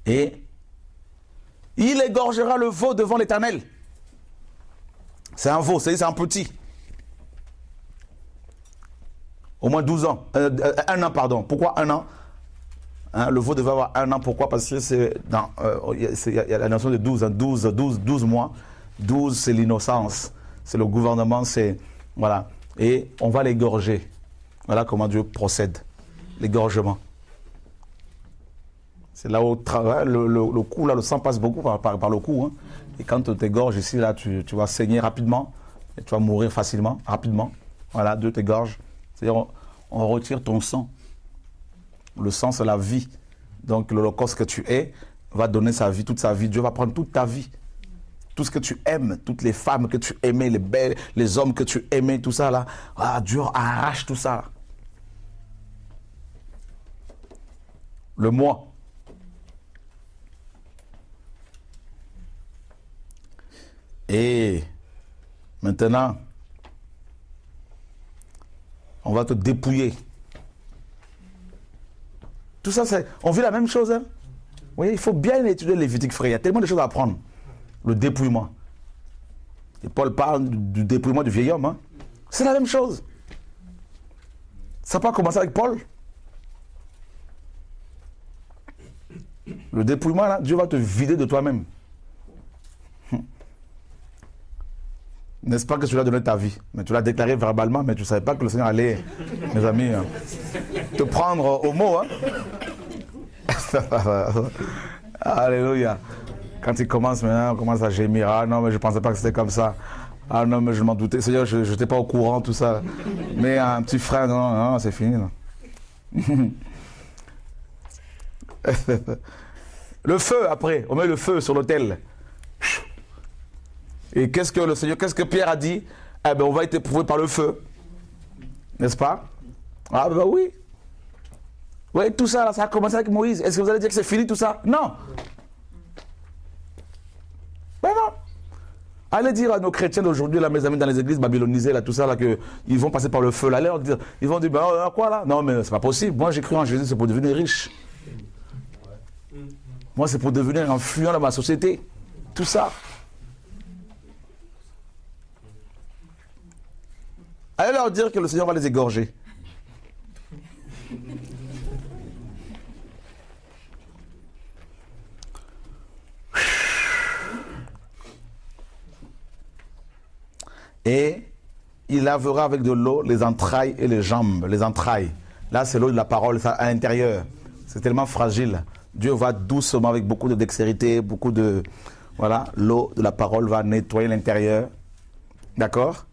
Et il égorgera le veau devant l'Éternel. C'est un veau, c'est un petit. Au moins 12 ans. 1 an, pardon. Pourquoi 1 an? Le veau devait avoir 1 an. Pourquoi? Parce que c'est il y a la notion de 12, 12 mois. 12, c'est l'innocence. C'est le gouvernement, c'est... Voilà. Et on va l'égorger. Voilà comment Dieu procède. L'égorgement. C'est là où le cou, là, le sang passe beaucoup par le cou. Hein. Et quand tu t'égorges ici, là, tu vas saigner rapidement. Et tu vas mourir facilement, rapidement. Voilà, Dieu t'égorge. C'est-à-dire, on retire ton sang. Le sang, c'est la vie. Donc, l'Holocauste que tu es va donner sa vie, toute sa vie. Dieu va prendre toute ta vie. Tout ce que tu aimes, toutes les femmes que tu aimais, les belles, les hommes que tu aimais, tout ça là, Dieu arrache tout ça. Le moi. Et maintenant, on va te dépouiller. Tout ça, on vit la même chose. Hein? Vous voyez, il faut bien étudier Lévitique, frère. Il y a tellement de choses à apprendre. Le dépouillement. Et Paul parle du dépouillement du vieil homme. Hein. C'est la même chose. Ça n'a pas commencé avec Paul. Le dépouillement, là, Dieu va te vider de toi-même. N'est-ce pas que tu lui as donné ta vie? Mais tu l'as déclaré verbalement, mais tu ne savais pas que le Seigneur allait, mes amis, te prendre au mot. Hein? Alléluia. Quand il commence maintenant, on commence à gémir. Ah non, mais je ne pensais pas que c'était comme ça. Ah non, mais je m'en doutais. Seigneur, je n'étais pas au courant, tout ça. Mais un petit frère, non, c'est fini. Non. Le feu, après. On met le feu sur l'autel. Et qu'est-ce que Pierre a dit? Eh bien, on va être éprouvé par le feu. N'est-ce pas? Ah ben oui. Oui, tout ça, là, ça a commencé avec Moïse. Est-ce que vous allez dire que c'est fini tout ça? Non. Ben non. Allez dire à nos chrétiens d'aujourd'hui, là, mes amis dans les églises babylonisées, là, tout ça, là, qu'ils vont passer par le feu. Là, ils vont dire, bah, quoi là? Non, mais c'est pas possible. Moi, j'ai cru en Jésus, c'est pour devenir riche. Moi, c'est pour devenir influent dans ma société. Tout ça. Allez leur dire que le Seigneur va les égorger. Et il lavera avec de l'eau les entrailles et les jambes, les entrailles. Là, c'est l'eau de la parole, ça, à l'intérieur. C'est tellement fragile. Dieu va doucement, avec beaucoup de dextérité, beaucoup de... Voilà, l'eau de la parole va nettoyer l'intérieur. D'accord?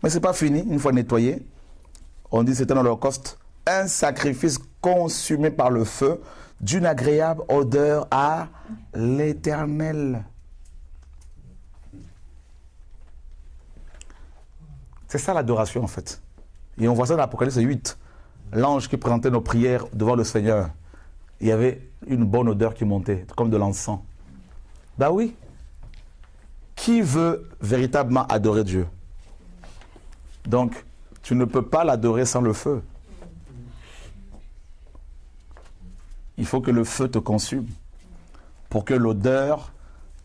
Mais ce n'est pas fini, une fois nettoyé. On dit que c'est un holocauste, un sacrifice consumé par le feu, d'une agréable odeur à l'Éternel. C'est ça l'adoration en fait. Et on voit ça dans l'Apocalypse 8. L'ange qui présentait nos prières devant le Seigneur, il y avait une bonne odeur qui montait, comme de l'encens. Ben oui. Qui veut véritablement adorer Dieu? Donc, tu ne peux pas l'adorer sans le feu. Il faut que le feu te consume pour que l'odeur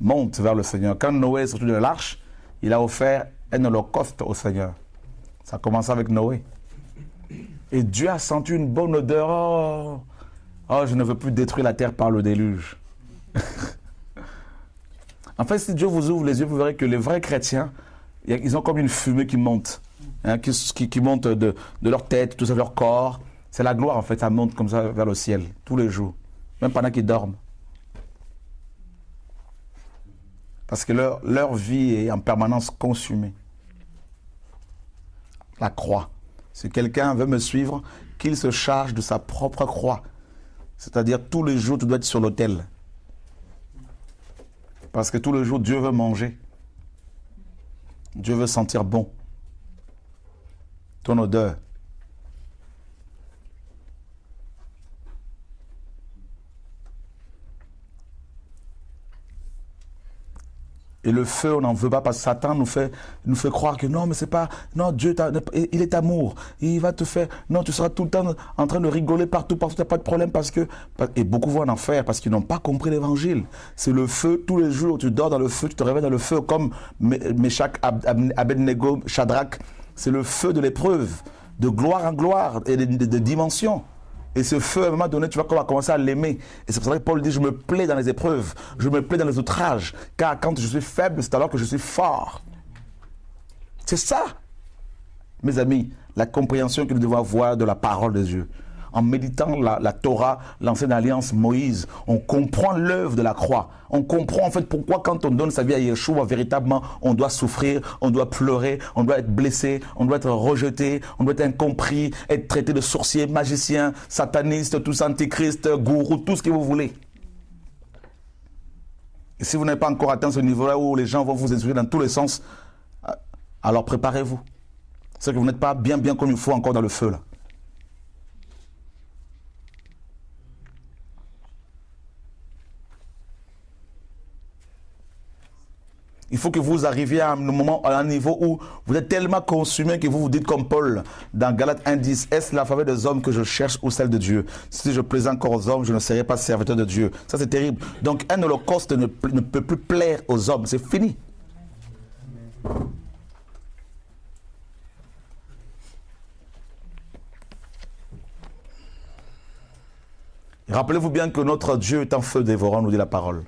monte vers le Seigneur. Quand Noé est sorti de l'arche, il a offert un holocauste au Seigneur. Ça a commencé avec Noé. Et Dieu a senti une bonne odeur. Oh, je ne veux plus détruire la terre par le déluge. En fait, si Dieu vous ouvre les yeux, vous verrez que les vrais chrétiens, ils ont comme une fumée qui monte. Hein, qui monte de leur tête, tout ça, de leur corps. C'est la gloire, en fait. Ça monte comme ça vers le ciel, tous les jours. Même pendant qu'ils dorment. Parce que leur vie est en permanence consumée. La croix. Si quelqu'un veut me suivre, qu'il se charge de sa propre croix. C'est-à-dire, tous les jours, tu dois être sur l'autel. Parce que tous les jours, Dieu veut manger. Dieu veut sentir bon. Ton odeur. Et le feu, on n'en veut pas parce que Satan nous fait croire que non, mais c'est pas... Non, Dieu, il est amour. Il va te faire... Non, tu seras tout le temps en train de rigoler partout, tu n'as pas de problème parce que... Et beaucoup vont en enfer parce qu'ils n'ont pas compris l'évangile. C'est le feu, tous les jours, tu dors dans le feu, tu te réveilles dans le feu, comme Meshach, Abednego, Shadrach. C'est le feu de l'épreuve, de gloire en gloire et de dimension. Et ce feu, à un moment donné, tu vas commencer à l'aimer. Et c'est pour ça que Paul dit, je me plais dans les épreuves, je me plais dans les outrages, car quand je suis faible, c'est alors que je suis fort. C'est ça, mes amis, la compréhension que nous devons avoir de la parole de Dieu. En méditant la Torah, l'ancienne alliance, Moïse, on comprend l'œuvre de la croix. On comprend en fait pourquoi quand on donne sa vie à Yeshua, véritablement, on doit souffrir, on doit pleurer, on doit être blessé, on doit être rejeté, on doit être incompris, être traité de sorcier, magicien, sataniste, tous antichrist, gourou, tout ce que vous voulez. Et si vous n'avez pas encore atteint ce niveau-là où les gens vont vous insulter dans tous les sens, alors préparez-vous. C'est que vous n'êtes pas bien comme il faut encore dans le feu là. Il faut que vous arriviez à un niveau où vous êtes tellement consumé que vous vous dites comme Paul dans Galates 1:10, est-ce la faveur des hommes que je cherche ou celle de Dieu? Si je plais encore aux hommes, je ne serai pas serviteur de Dieu. Ça c'est terrible. Donc un holocauste ne peut plus plaire aux hommes. C'est fini. Rappelez-vous bien que notre Dieu est un feu dévorant, nous dit la parole.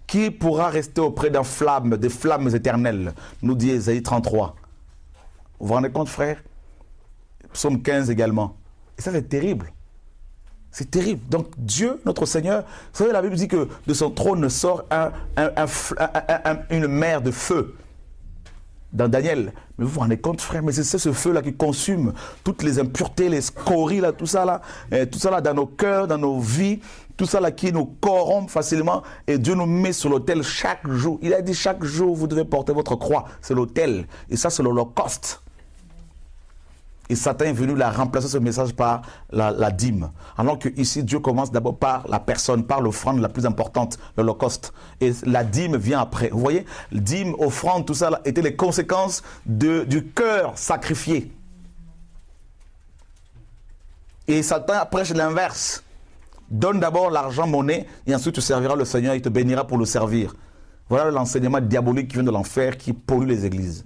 Qui pourra rester auprès des flammes éternelles, nous dit Ésaïe 33. Vous vous rendez compte, frère? Psaume 15 également. Et ça, c'est terrible. C'est terrible. Donc, Dieu, notre Seigneur, vous savez, la Bible dit que de son trône sort une mer de feu. Dans Daniel. Mais vous vous rendez compte, frère, mais c'est ce feu-là qui consume toutes les impuretés, les scories, là, tout ça là dans nos cœurs, dans nos vies, tout ça là qui nous corrompt facilement. Et Dieu nous met sur l'autel chaque jour. Il a dit chaque jour, vous devez porter votre croix. C'est l'autel. Et ça, c'est l'holocauste. Et Satan est venu la remplacer ce message par la dîme. Alors que ici, Dieu commence d'abord par la personne, par l'offrande la plus importante, l'Holocauste. Et la dîme vient après. Vous voyez, dîme, offrande, tout ça là, étaient les conséquences du cœur sacrifié. Et Satan prêche l'inverse. Donne d'abord l'argent, monnaie, et ensuite tu serviras le Seigneur, il te bénira pour le servir. Voilà l'enseignement diabolique qui vient de l'enfer, qui pollue les églises.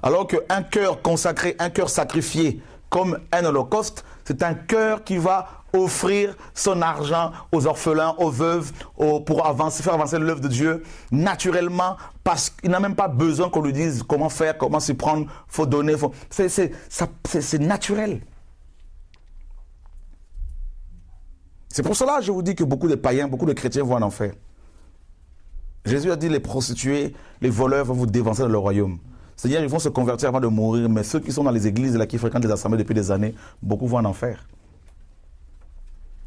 Alors qu'un cœur consacré, un cœur sacrifié, comme un holocauste, c'est un cœur qui va offrir son argent aux orphelins, aux veuves, pour faire avancer l'œuvre de Dieu naturellement, parce qu'il n'a même pas besoin qu'on lui dise comment faire, comment s'y prendre, il faut donner. C'est naturel. C'est pour cela que je vous dis que beaucoup de païens, beaucoup de chrétiens vont en enfer. Jésus a dit les prostituées, les voleurs vont vous dévancer dans le royaume. C'est-à-dire ils vont se convertir avant de mourir, mais ceux qui sont dans les églises, là, qui fréquentent les assemblées depuis des années, beaucoup vont en enfer.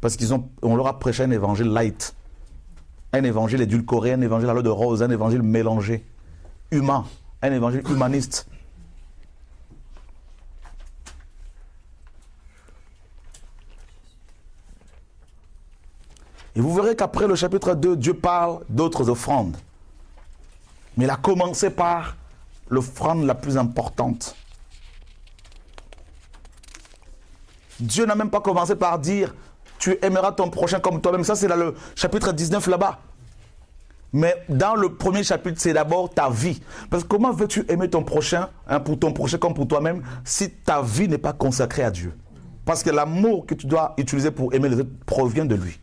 Parce qu'on leur a prêché un évangile light, un évangile édulcoré, un évangile à l'eau de rose, un évangile mélangé, humain, un évangile humaniste. Et vous verrez qu'après le chapitre 2, Dieu parle d'autres offrandes. Mais il a commencé par l'offrande la plus importante. Dieu n'a même pas commencé par dire « Tu aimeras ton prochain comme toi-même ». Ça, c'est dans le chapitre 19 là-bas. Mais dans le premier chapitre, c'est d'abord ta vie. Parce que comment veux-tu aimer ton prochain, pour ton prochain comme pour toi-même, si ta vie n'est pas consacrée à Dieu? Parce que l'amour que tu dois utiliser pour aimer les autres provient de lui.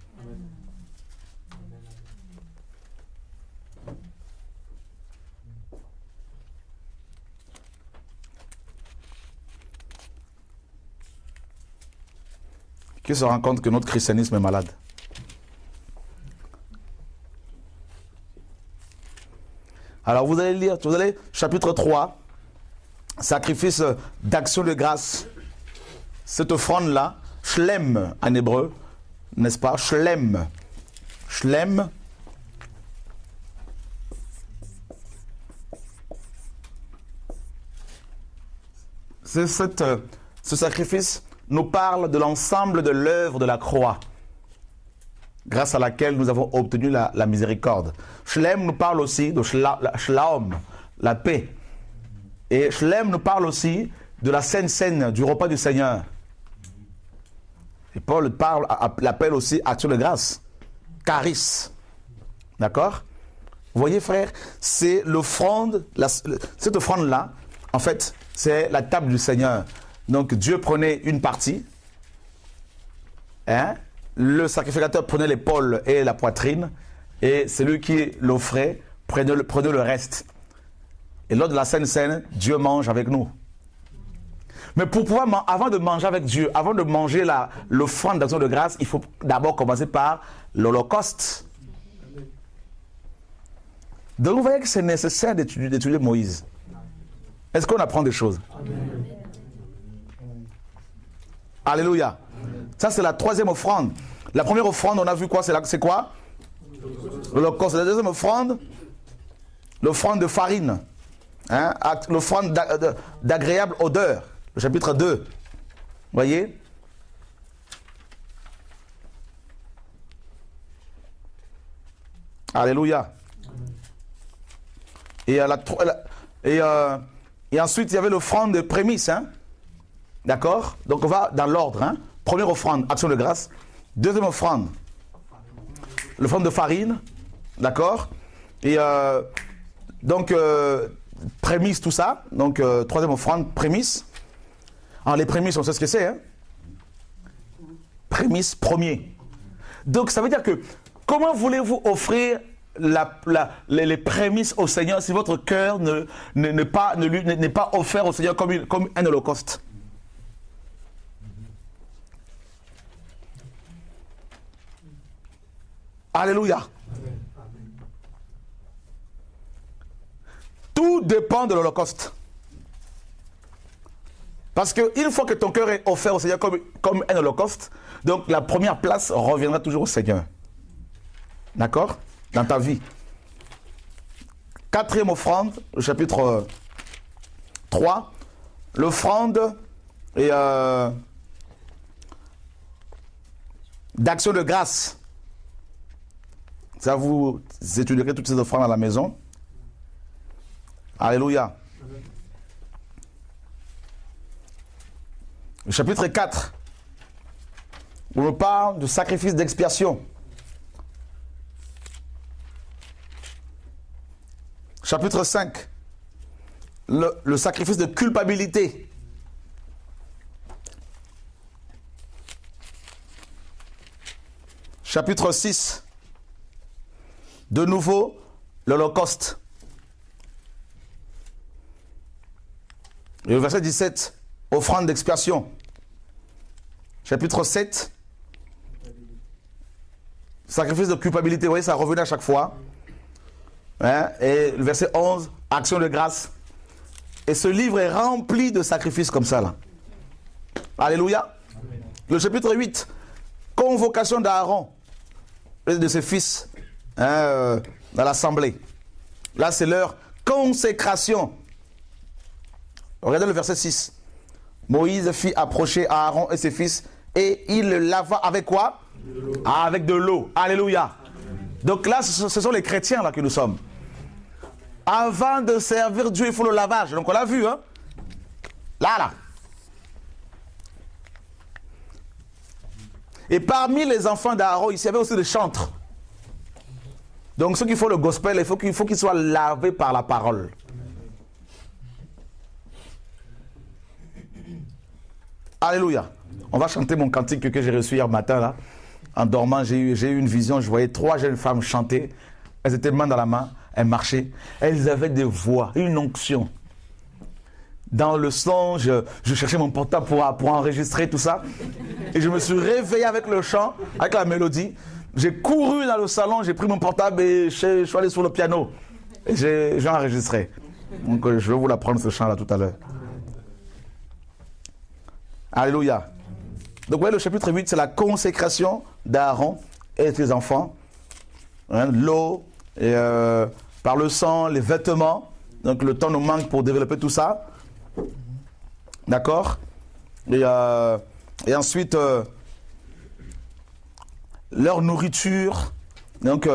Qui se rend compte que notre christianisme est malade. Alors vous allez lire, chapitre 3, sacrifice d'action de grâce. Cette offrande-là, shlem en hébreu, n'est-ce pas? Shlem. Shlem. Ce sacrifice nous parle de l'ensemble de l'œuvre de la croix, grâce à laquelle nous avons obtenu la miséricorde. Shlem nous parle aussi de Shlaom, la paix. Et Shlem nous parle aussi de la Sainte Seine, du repas du Seigneur. Et Paul l'appelle aussi action de grâce, charis. D'accord? Vous voyez, frère, c'est l'offrande, cette offrande-là, en fait, c'est la table du Seigneur. Donc Dieu prenait une partie, le sacrificateur prenait l'épaule et la poitrine, et celui qui l'offrait prenait le reste. Et lors de la Sainte Seine, Dieu mange avec nous. Mais pour pouvoir, avant de manger avec Dieu, avant de manger l'offrande d'action de grâce, il faut d'abord commencer par l'Holocauste. Donc vous voyez que c'est nécessaire d'étudier Moïse. Est-ce qu'on apprend des choses? Amen. Alléluia. Ça, c'est la troisième offrande. La première offrande, on a vu quoi? C'est quoi? L'Holocauste. La deuxième offrande, l'offrande de farine. L'offrande d'agréable odeur. Le chapitre 2. Vous voyez? Alléluia. Et ensuite, il y avait l'offrande de prémices. D'accord? Donc on va dans l'ordre. Première offrande, action de grâce. Deuxième offrande, l'offrande de farine. D'accord? Et donc, prémices, tout ça. Donc, troisième offrande, prémices. Alors, les prémices, on sait ce que c'est. Prémices, premier. Donc, ça veut dire que, comment voulez-vous offrir les prémices au Seigneur si votre cœur n'est pas offert au Seigneur comme un holocauste? Alléluia. Tout dépend de l'Holocauste. Parce qu'une fois que ton cœur est offert au Seigneur comme un holocauste, donc la première place reviendra toujours au Seigneur. D'accord? Dans ta vie. quatrième offrande, le chapitre 3, l'offrande et d'action de grâce. Ça, vous étudierez toutes ces offrandes à la maison. Alléluia. Le chapitre 4, où on parle du sacrifice d'expiation. Chapitre 5, le sacrifice de culpabilité. Chapitre 6, de nouveau, l'Holocauste. Et au verset 17, offrande d'expiation. Chapitre 7, sacrifice de culpabilité. Vous voyez, ça revenait à chaque fois. Hein? Et le verset 11, action de grâce. Et ce livre est rempli de sacrifices comme ça, là. Alléluia. Amen. Le chapitre 8, convocation d'Aaron et de ses fils dans l'assemblée. Là, c'est leur consécration. Regardez le verset 6. Moïse fit approcher Aaron et ses fils et il le lava avec quoi? Avec de l'eau. Alléluia. Donc là, ce sont les chrétiens là que nous sommes. Avant de servir Dieu, il faut le lavage. Donc on l'a vu, hein? Là. Et parmi les enfants d'Aaron, il y avait aussi des chantres. Donc ceux qui font le gospel, il faut qu'ils soient lavés par la parole. Alléluia. On va chanter mon cantique que j'ai reçu hier matin là. En dormant, j'ai eu une vision, je voyais 3 jeunes femmes chanter. Elles étaient main dans la main, elles marchaient. Elles avaient des voix, une onction. Dans le son, je cherchais mon portable pour enregistrer tout ça. Et je me suis réveillé avec le chant, avec la mélodie. J'ai couru dans le salon, j'ai pris mon portable et je suis allé sur le piano. Et j'ai enregistré. Donc je vais vous l'apprendre ce chant là tout à l'heure. Alléluia. Donc, vous voyez, le chapitre 8, c'est la consécration d'Aaron et ses enfants. Hein, l'eau, et, par le sang, les vêtements. Donc, le temps nous manque pour développer tout ça. D'accord? Et ensuite, leur nourriture. Donc,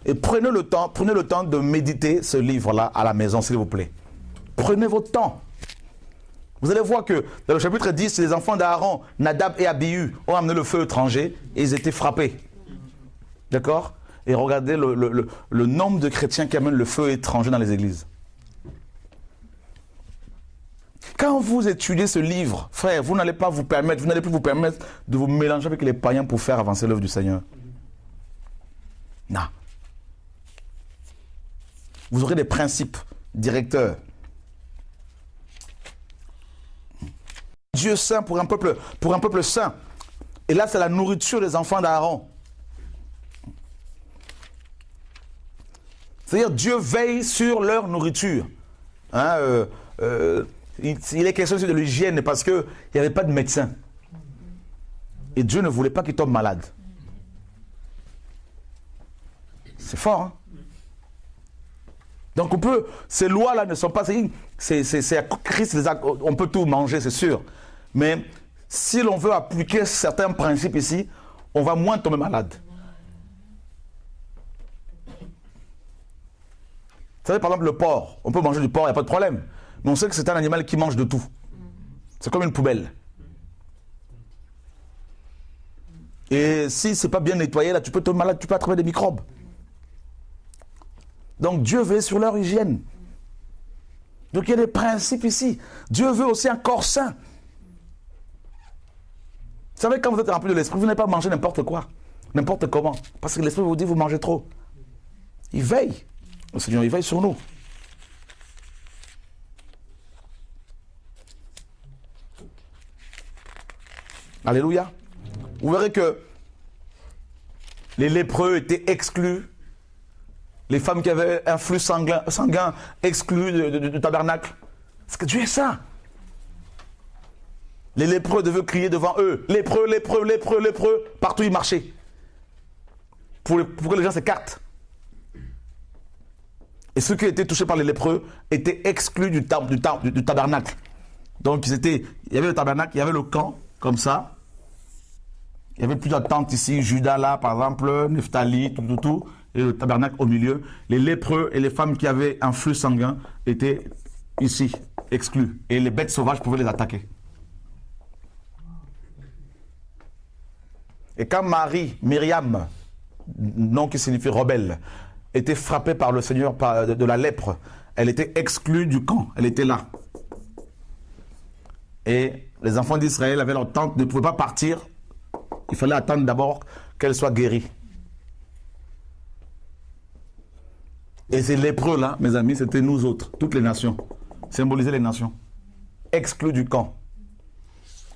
et prenez le temps de méditer ce livre-là à la maison, s'il vous plaît. Prenez votre temps. Vous allez voir que dans le chapitre 10, les enfants d'Aaron, Nadab et Abihu, ont amené le feu étranger et ils étaient frappés. D'accord? Et regardez le nombre de chrétiens qui amènent le feu étranger dans les églises. Quand vous étudiez ce livre, frère, vous n'allez plus vous permettre de vous mélanger avec les païens pour faire avancer l'œuvre du Seigneur. Non. Vous aurez des principes directeurs. Dieu saint pour un peuple saint. Et là, c'est la nourriture des enfants d'Aaron. C'est-à-dire, Dieu veille sur leur nourriture. Hein, il est question de l'hygiène parce qu'il n'y avait pas de médecin. Et Dieu ne voulait pas qu'ils tombent malades. C'est fort, hein? Donc ces lois-là ne sont pas... C'est à Christ, on peut tout manger, c'est sûr. Mais si l'on veut appliquer certains principes ici, on va moins tomber malade. Vous savez, par exemple, le porc. On peut manger du porc, il n'y a pas de problème. Mais on sait que c'est un animal qui mange de tout. C'est comme une poubelle. Et si ce n'est pas bien nettoyé, là, tu peux tomber malade, tu peux attraper des microbes. Donc Dieu veut sur leur hygiène. Donc il y a des principes ici. Dieu veut aussi un corps sain. Vous savez, quand vous êtes rempli de l'esprit, vous n'allez pas manger n'importe quoi, n'importe comment. Parce que l'esprit vous dit, vous mangez trop. Il veille. Le Seigneur, il veille sur nous. Alléluia. Vous verrez que les lépreux étaient exclus. Les femmes qui avaient un flux sanguin exclus du tabernacle. Parce que Dieu est saint. Les lépreux devaient crier devant eux. Lépreux, lépreux, lépreux, lépreux. Partout ils marchaient. Pour que les gens s'écartent. Et ceux qui étaient touchés par les lépreux étaient exclus du tabernacle. Donc il y avait le tabernacle, il y avait le camp, comme ça. Il y avait plusieurs tentes ici, Judas là, par exemple, Nephtali, tout. Et le tabernacle au milieu. Les lépreux et les femmes qui avaient un flux sanguin étaient ici, exclus. Et les bêtes sauvages pouvaient les attaquer. Et quand Myriam, nom qui signifie rebelle, était frappée par le Seigneur de la lèpre, elle était exclue du camp, elle était là. Et les enfants d'Israël avaient leur tente, ne pouvaient pas partir, il fallait attendre d'abord qu'elle soit guérie. Et ces lépreux-là, mes amis, c'était nous autres, toutes les nations, symbolisaient les nations, exclus du camp,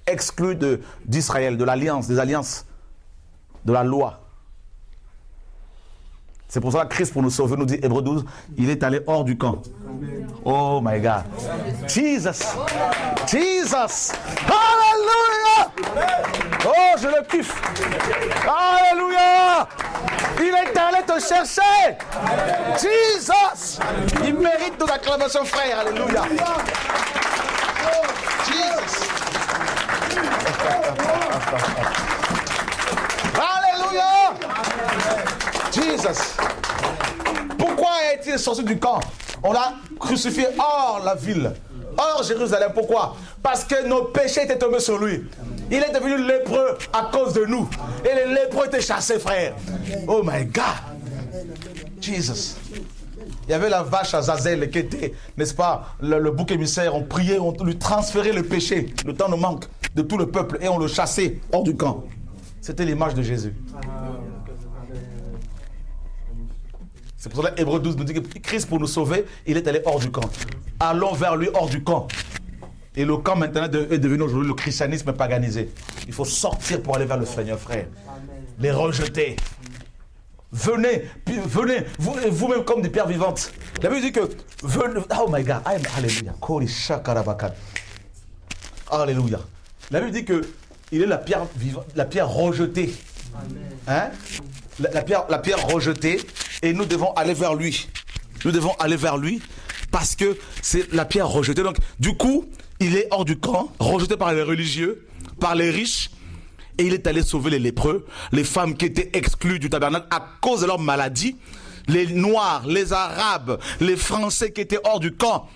exclus d'Israël, de l'alliance, des alliances, de la loi. C'est pour ça que Christ, pour nous sauver, nous dit Hébreux 12, il est allé hors du camp. Oh my God. Jesus. Jesus. Alléluia. Oh, je le kiffe. Alléluia. Il est allé te chercher. Jesus. Il mérite nos acclamations, frère. Alléluia. Jesus. Alléluia. Jesus. Pourquoi est-il sorti du camp? On l'a crucifié hors la ville, hors Jérusalem. Pourquoi? Parce que nos péchés étaient tombés sur lui. Il est devenu lépreux à cause de nous. Et les lépreux étaient chassés, frère. Oh my God. Jesus. Il y avait la vache à Zazel qui était, n'est-ce pas, le bouc émissaire. On priait, on lui transférait le péché. Le temps nous manque de tout le peuple. Et on le chassait hors du camp. C'était l'image de Jésus. C'est pour ça que Hébreux 12 nous dit que Christ, pour nous sauver, il est allé hors du camp. Allons vers lui hors du camp. Et le camp maintenant est devenu aujourd'hui le christianisme paganisé. Il faut sortir pour aller vers le Seigneur, frère. Les rejeter. Venez, vous-même comme des pierres vivantes. La Bible dit que venez. Oh my God, alléluia. Alléluia. La Bible dit que il est la pierre vivante, la pierre rejetée. Hein? La pierre rejetée. Et nous devons aller vers lui. Nous devons aller vers lui parce que c'est la pierre rejetée. Donc, du coup, il est hors du camp, rejeté par les religieux, par les riches. Et il est allé sauver les lépreux, les femmes qui étaient exclues du tabernacle à cause de leur maladie, les Noirs, les Arabes, les Français qui étaient hors du camp.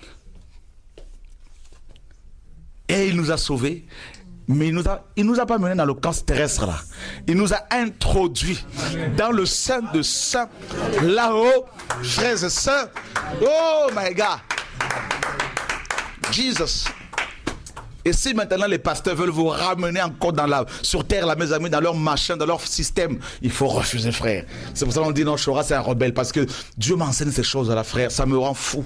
Et il nous a sauvés. Mais il nous a pas menés dans le camp terrestre là. Il nous a introduits dans le sein de saints, là-haut, frères et sœurs. Oh my God. Jesus. Et si maintenant les pasteurs veulent vous ramener encore sur terre, là, mes amis, dans leur machin, dans leur système, il faut refuser, frère. C'est pour ça qu'on dit non, Chora, c'est un rebelle. Parce que Dieu m'enseigne ces choses-là, frère. Ça me rend fou.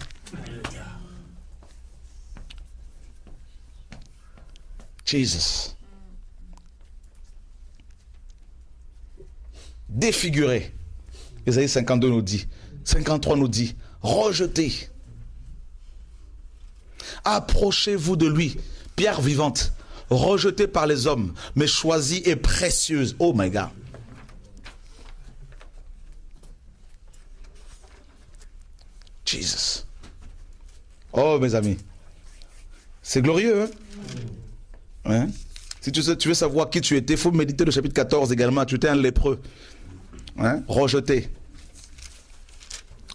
Jesus. Défiguré. Ésaïe 52 nous dit, 53 nous dit, rejetez. Approchez-vous de lui, pierre vivante, rejetée par les hommes, mais choisie et précieuse. Oh my God. Jesus. Oh mes amis. C'est glorieux, hein? Hein? Si tu veux savoir qui tu étais, il faut méditer le chapitre 14 également. Tu étais un lépreux, hein? Rejeté.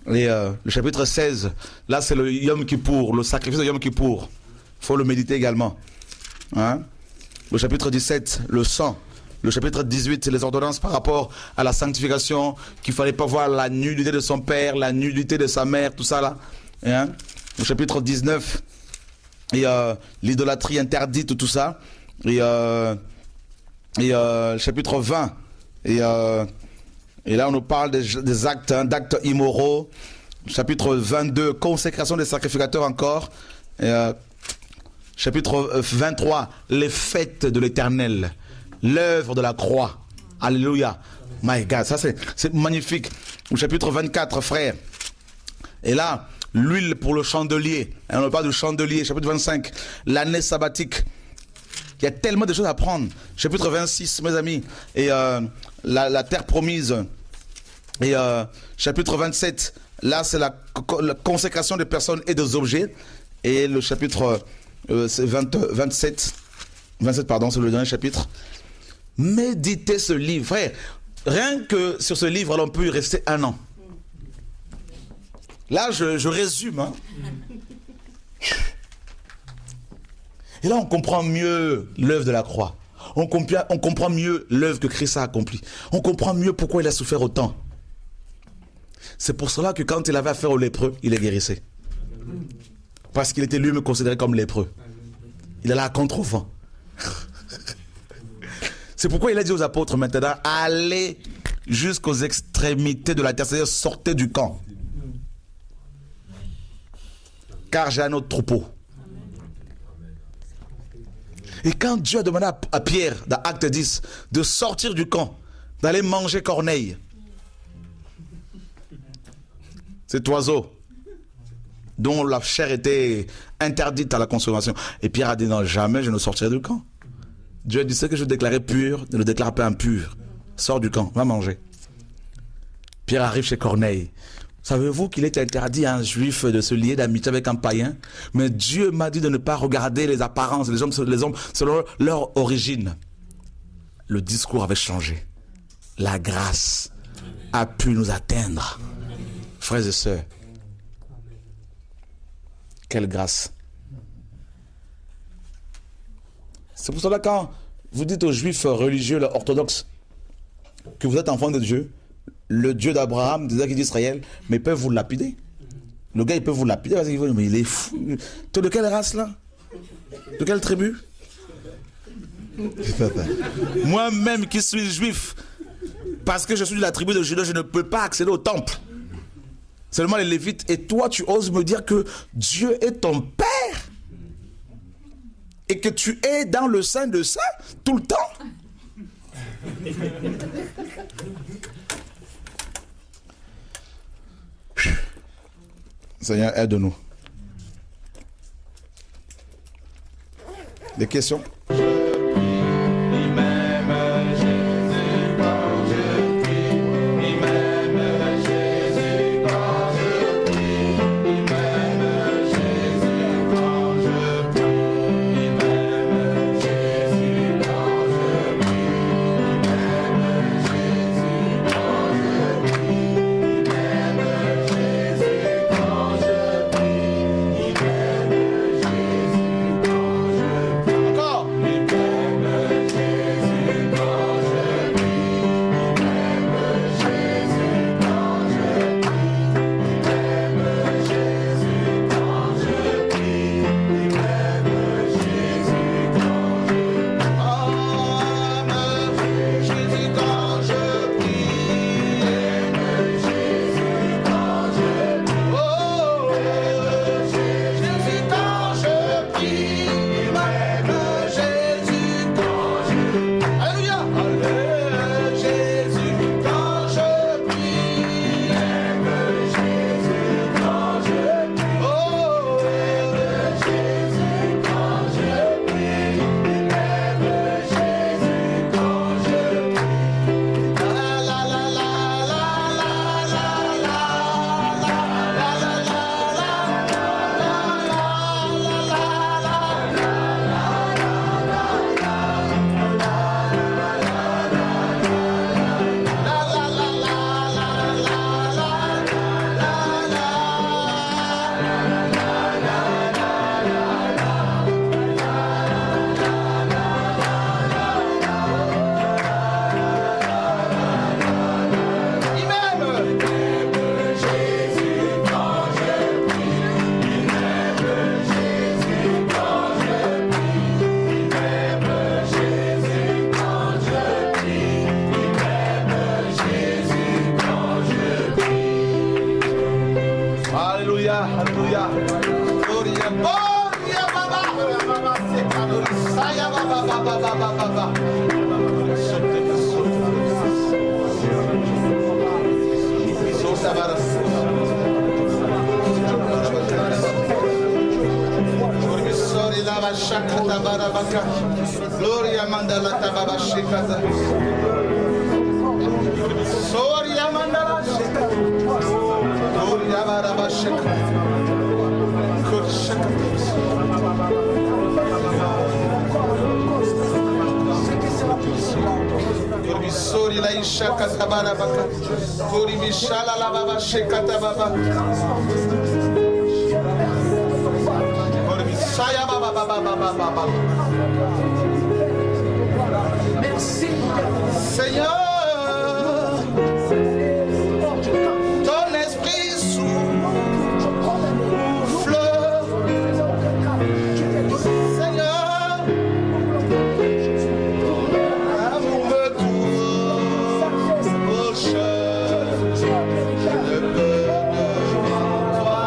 Et le chapitre 16, là c'est le Yom Kippour, le sacrifice de Yom Kippour. Il faut le méditer également, hein? Le chapitre 17, le sang. Le chapitre 18, c'est les ordonnances par rapport à la sanctification, qu'il ne fallait pas voir la nudité de son père, la nudité de sa mère, tout ça là, hein? Le chapitre 19, et l'idolâtrie interdite, tout ça. Et chapitre 20. Et là, on nous parle des actes, hein, d'actes immoraux. Chapitre 22, consécration des sacrificateurs encore. Chapitre 23, les fêtes de l'Éternel. L'œuvre de la croix. Alléluia. My God, ça c'est magnifique. Au chapitre 24, frère. Et là, l'huile pour le chandelier. Et on parle du chandelier. Chapitre 25, l'année sabbatique. Il y a tellement de choses à apprendre. Chapitre 26, mes amis. Et la terre promise. Et chapitre 27, Là, c'est la consécration des personnes et des objets. Et le chapitre 27, pardon, c'est le dernier chapitre. Méditez ce livre. Frère, rien que sur ce livre, on peut y rester 1 an. Là, je résume. Hein. Et là, on comprend mieux l'œuvre de la croix. On comprend mieux l'œuvre que Christ a accomplie. On comprend mieux pourquoi il a souffert autant. C'est pour cela que quand il avait affaire aux lépreux, il les guérissait. Parce qu'il était lui-même considéré comme lépreux. Il allait à contre-vent. C'est pourquoi il a dit aux apôtres maintenant, allez jusqu'aux extrémités de la terre, c'est-à-dire sortez du camp. Car j'ai un autre troupeau. Et quand Dieu a demandé à Pierre, dans Acte 10, de sortir du camp, d'aller manger Corneille, cet oiseau dont la chair était interdite à la consommation. Et Pierre a dit, non, jamais je ne sortirai du camp. Dieu a dit, ce que je déclarais pur, ne le déclare pas impur. Sors du camp, va manger. Pierre arrive chez Corneille. Savez-vous qu'il est interdit à un juif de se lier d'amitié avec un païen? Mais Dieu m'a dit de ne pas regarder les apparences, les hommes selon leur origine. Le discours avait changé. La grâce a pu nous atteindre. Frères et sœurs, quelle grâce. C'est pour cela quand vous dites aux juifs religieux orthodoxes que vous êtes enfants de Dieu, le Dieu d'Abraham, d'Isaac et d'Israël, mais ils peuvent vous lapider. Le gars, il peut vous lapider parce qu'il dit, mais il est fou. Tu es de quelle race là? De quelle tribu? Moi-même qui suis juif, parce que je suis de la tribu de Juda, je ne peux pas accéder au temple. Seulement les Lévites. Et toi, tu oses me dire que Dieu est ton Père et que tu es dans le sein de ça tout le temps. Seigneur, aide-nous. Des questions? Gloria mandala tababa shikaza. Soria mandala shikaza. Gloria Isha Katabara Baka. Kori Mishala la Baba Shekata Baba. Kori Misaya Baba Baba Baba Baba. Merci. Seigneur, ton esprit souffle. Seigneur, amour me touche. Je ne peux devant toi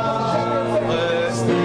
rester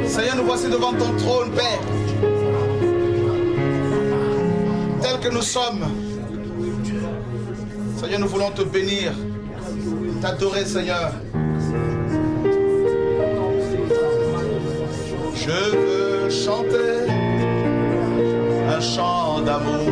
Seigneur, nous voici devant ton trône, Père, tel que nous sommes. Seigneur, nous voulons te bénir, t'adorer, Seigneur. Je veux chanter un chant d'amour.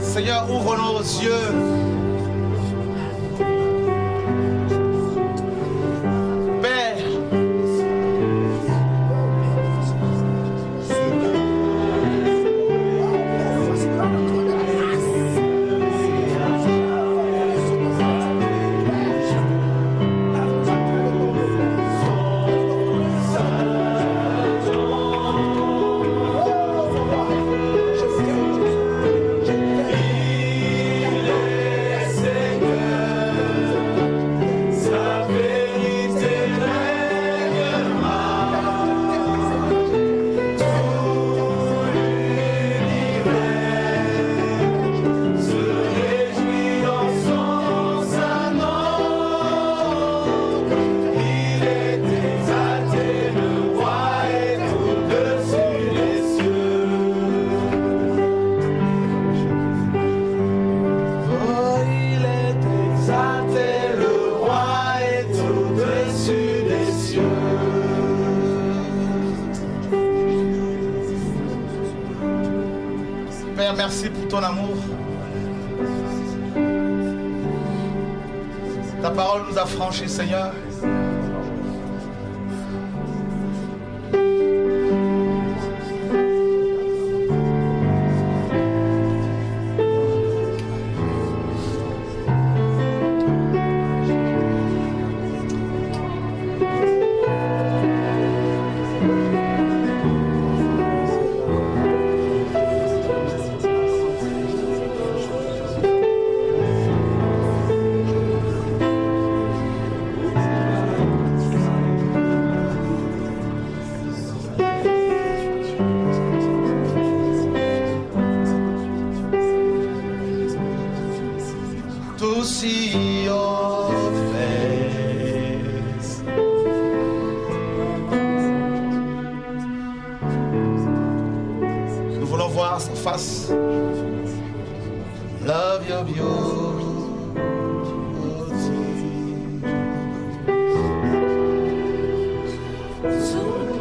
Seigneur, ouvre nos yeux. Père, Père, merci pour ton amour. Ta parole nous a franchis, Seigneur. To see your face. Nous voulons voir sa face. Love your beauty.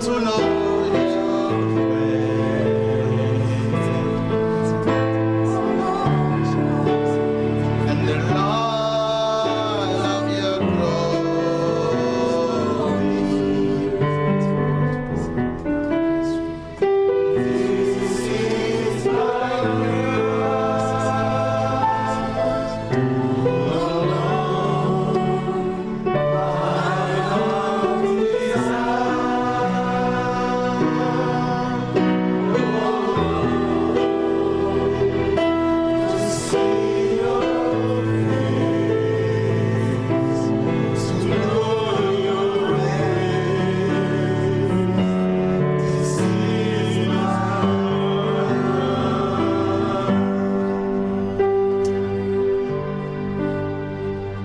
To know your ways. And the light of your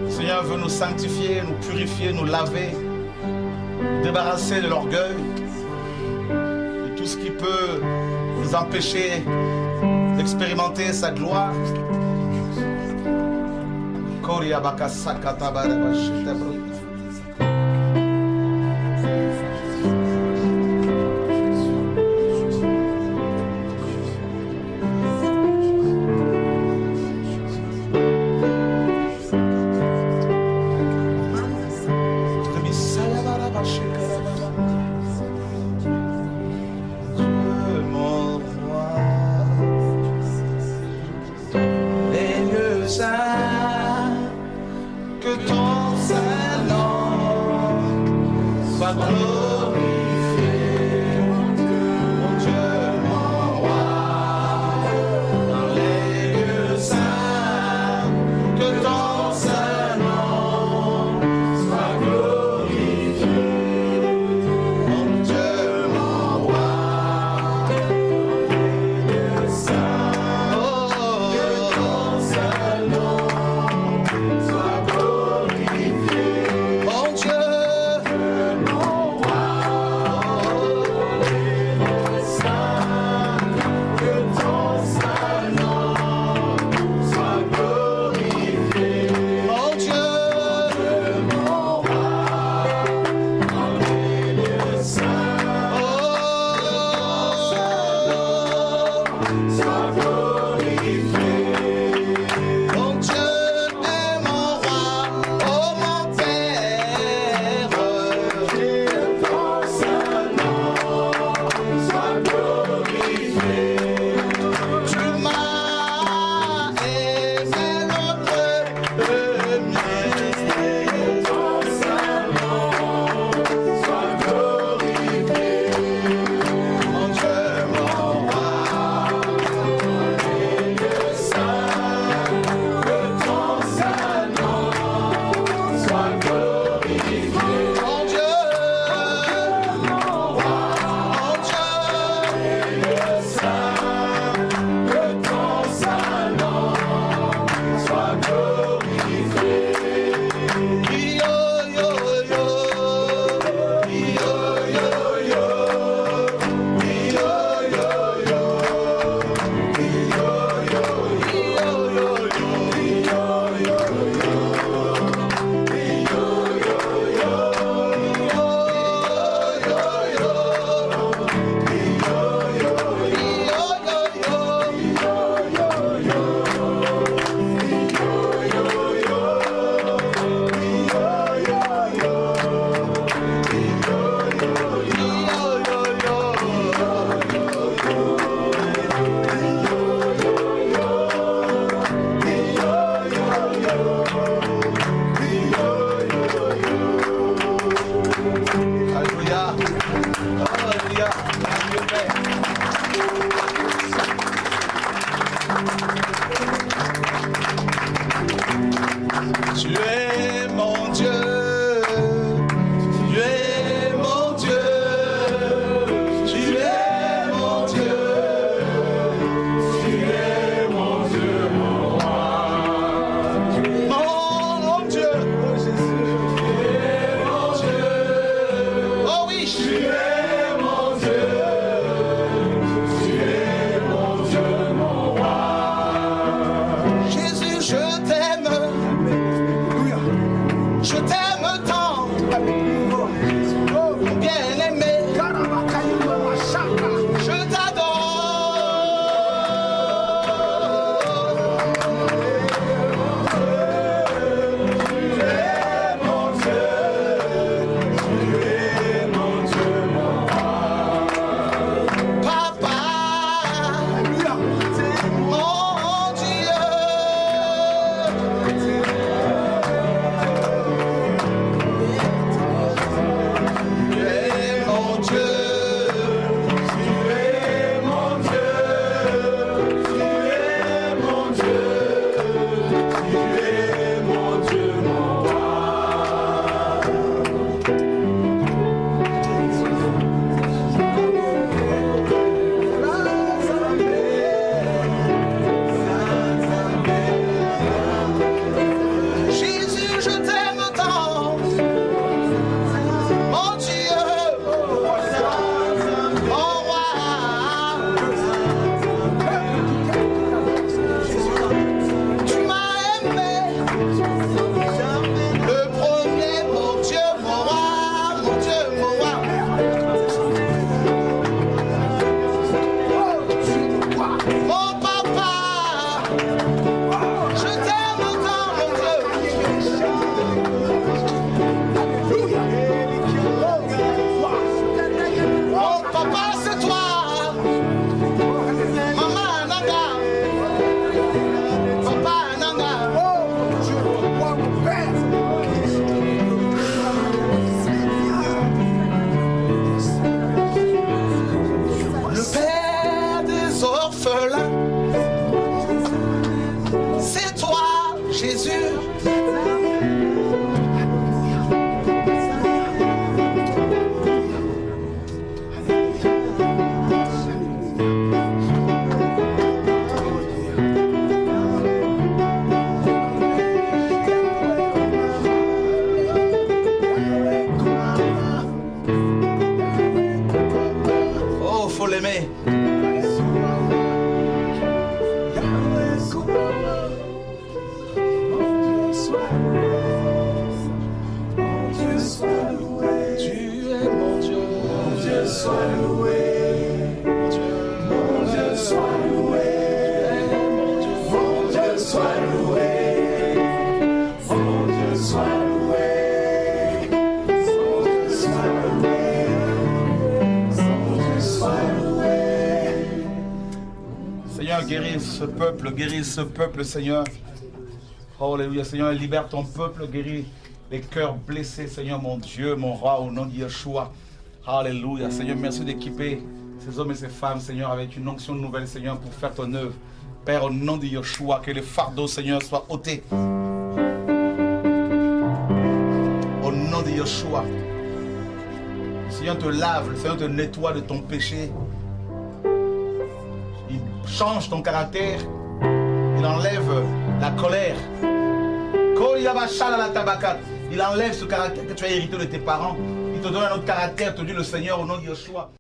Seigneur veut nous sanctifier, nous purifier, nous laver, nous débarrasser de l'orgueil, de tout ce qui peut nous empêcher expérimenter sa gloire. Que ton Saint-Nom soit glorifié, mon Dieu, mon roi, dans les lieux saints. Que ton Saint-Nom soit glorifié, mon Dieu, mon roi, dans les lieux saints. Que ton Saint-Nom soit glorifié, mon Dieu, mon roi, les lieux saints. Que ton Saint-Nom soit glorifié, mon Dieu, mon roi, dans les lieux saints. Soit glorifié, mon Dieu est mon roi, oh mon Père. Que ton Saint-Nom soit glorifié. Tu m'as aimé l'autre premier. Que ton Saint-Nom soit glorifié, mon Dieu, mon roi, dans Mon papa, je t'aime autant, mon Dieu. Mon papa, c'est toi. Maman Nanga. Papa Nanga. Le père des orphelins, c'est toi, Jésus. Oh, faut l'aimer. Tu es mon Dieu. Mon Dieu soit loué. Mon Dieu, mon Dieu soit loué. Mon Dieu soit loué. Mon Dieu soit loué. Mon Dieu soit loué. Mon Dieu soit loué. Seigneur, guéris ce peuple, Seigneur. Oh, alléluia, Seigneur, libère ton peuple, guéris les cœurs blessés, Seigneur, mon Dieu, mon roi, au nom de Yeshua. Alléluia, Seigneur, merci d'équiper ces hommes et ces femmes, Seigneur, avec une onction nouvelle, Seigneur, pour faire ton œuvre. Père, au nom de Yeshua, que les fardeaux, Seigneur, soient ôtés. Au nom de Yeshua. Le Seigneur te lave, le Seigneur te nettoie de ton péché. Il change ton caractère. Il enlève la colère. Il enlève ce caractère que tu as hérité de tes parents. Il te donne un autre caractère, te dit le Seigneur au nom de Yeshua.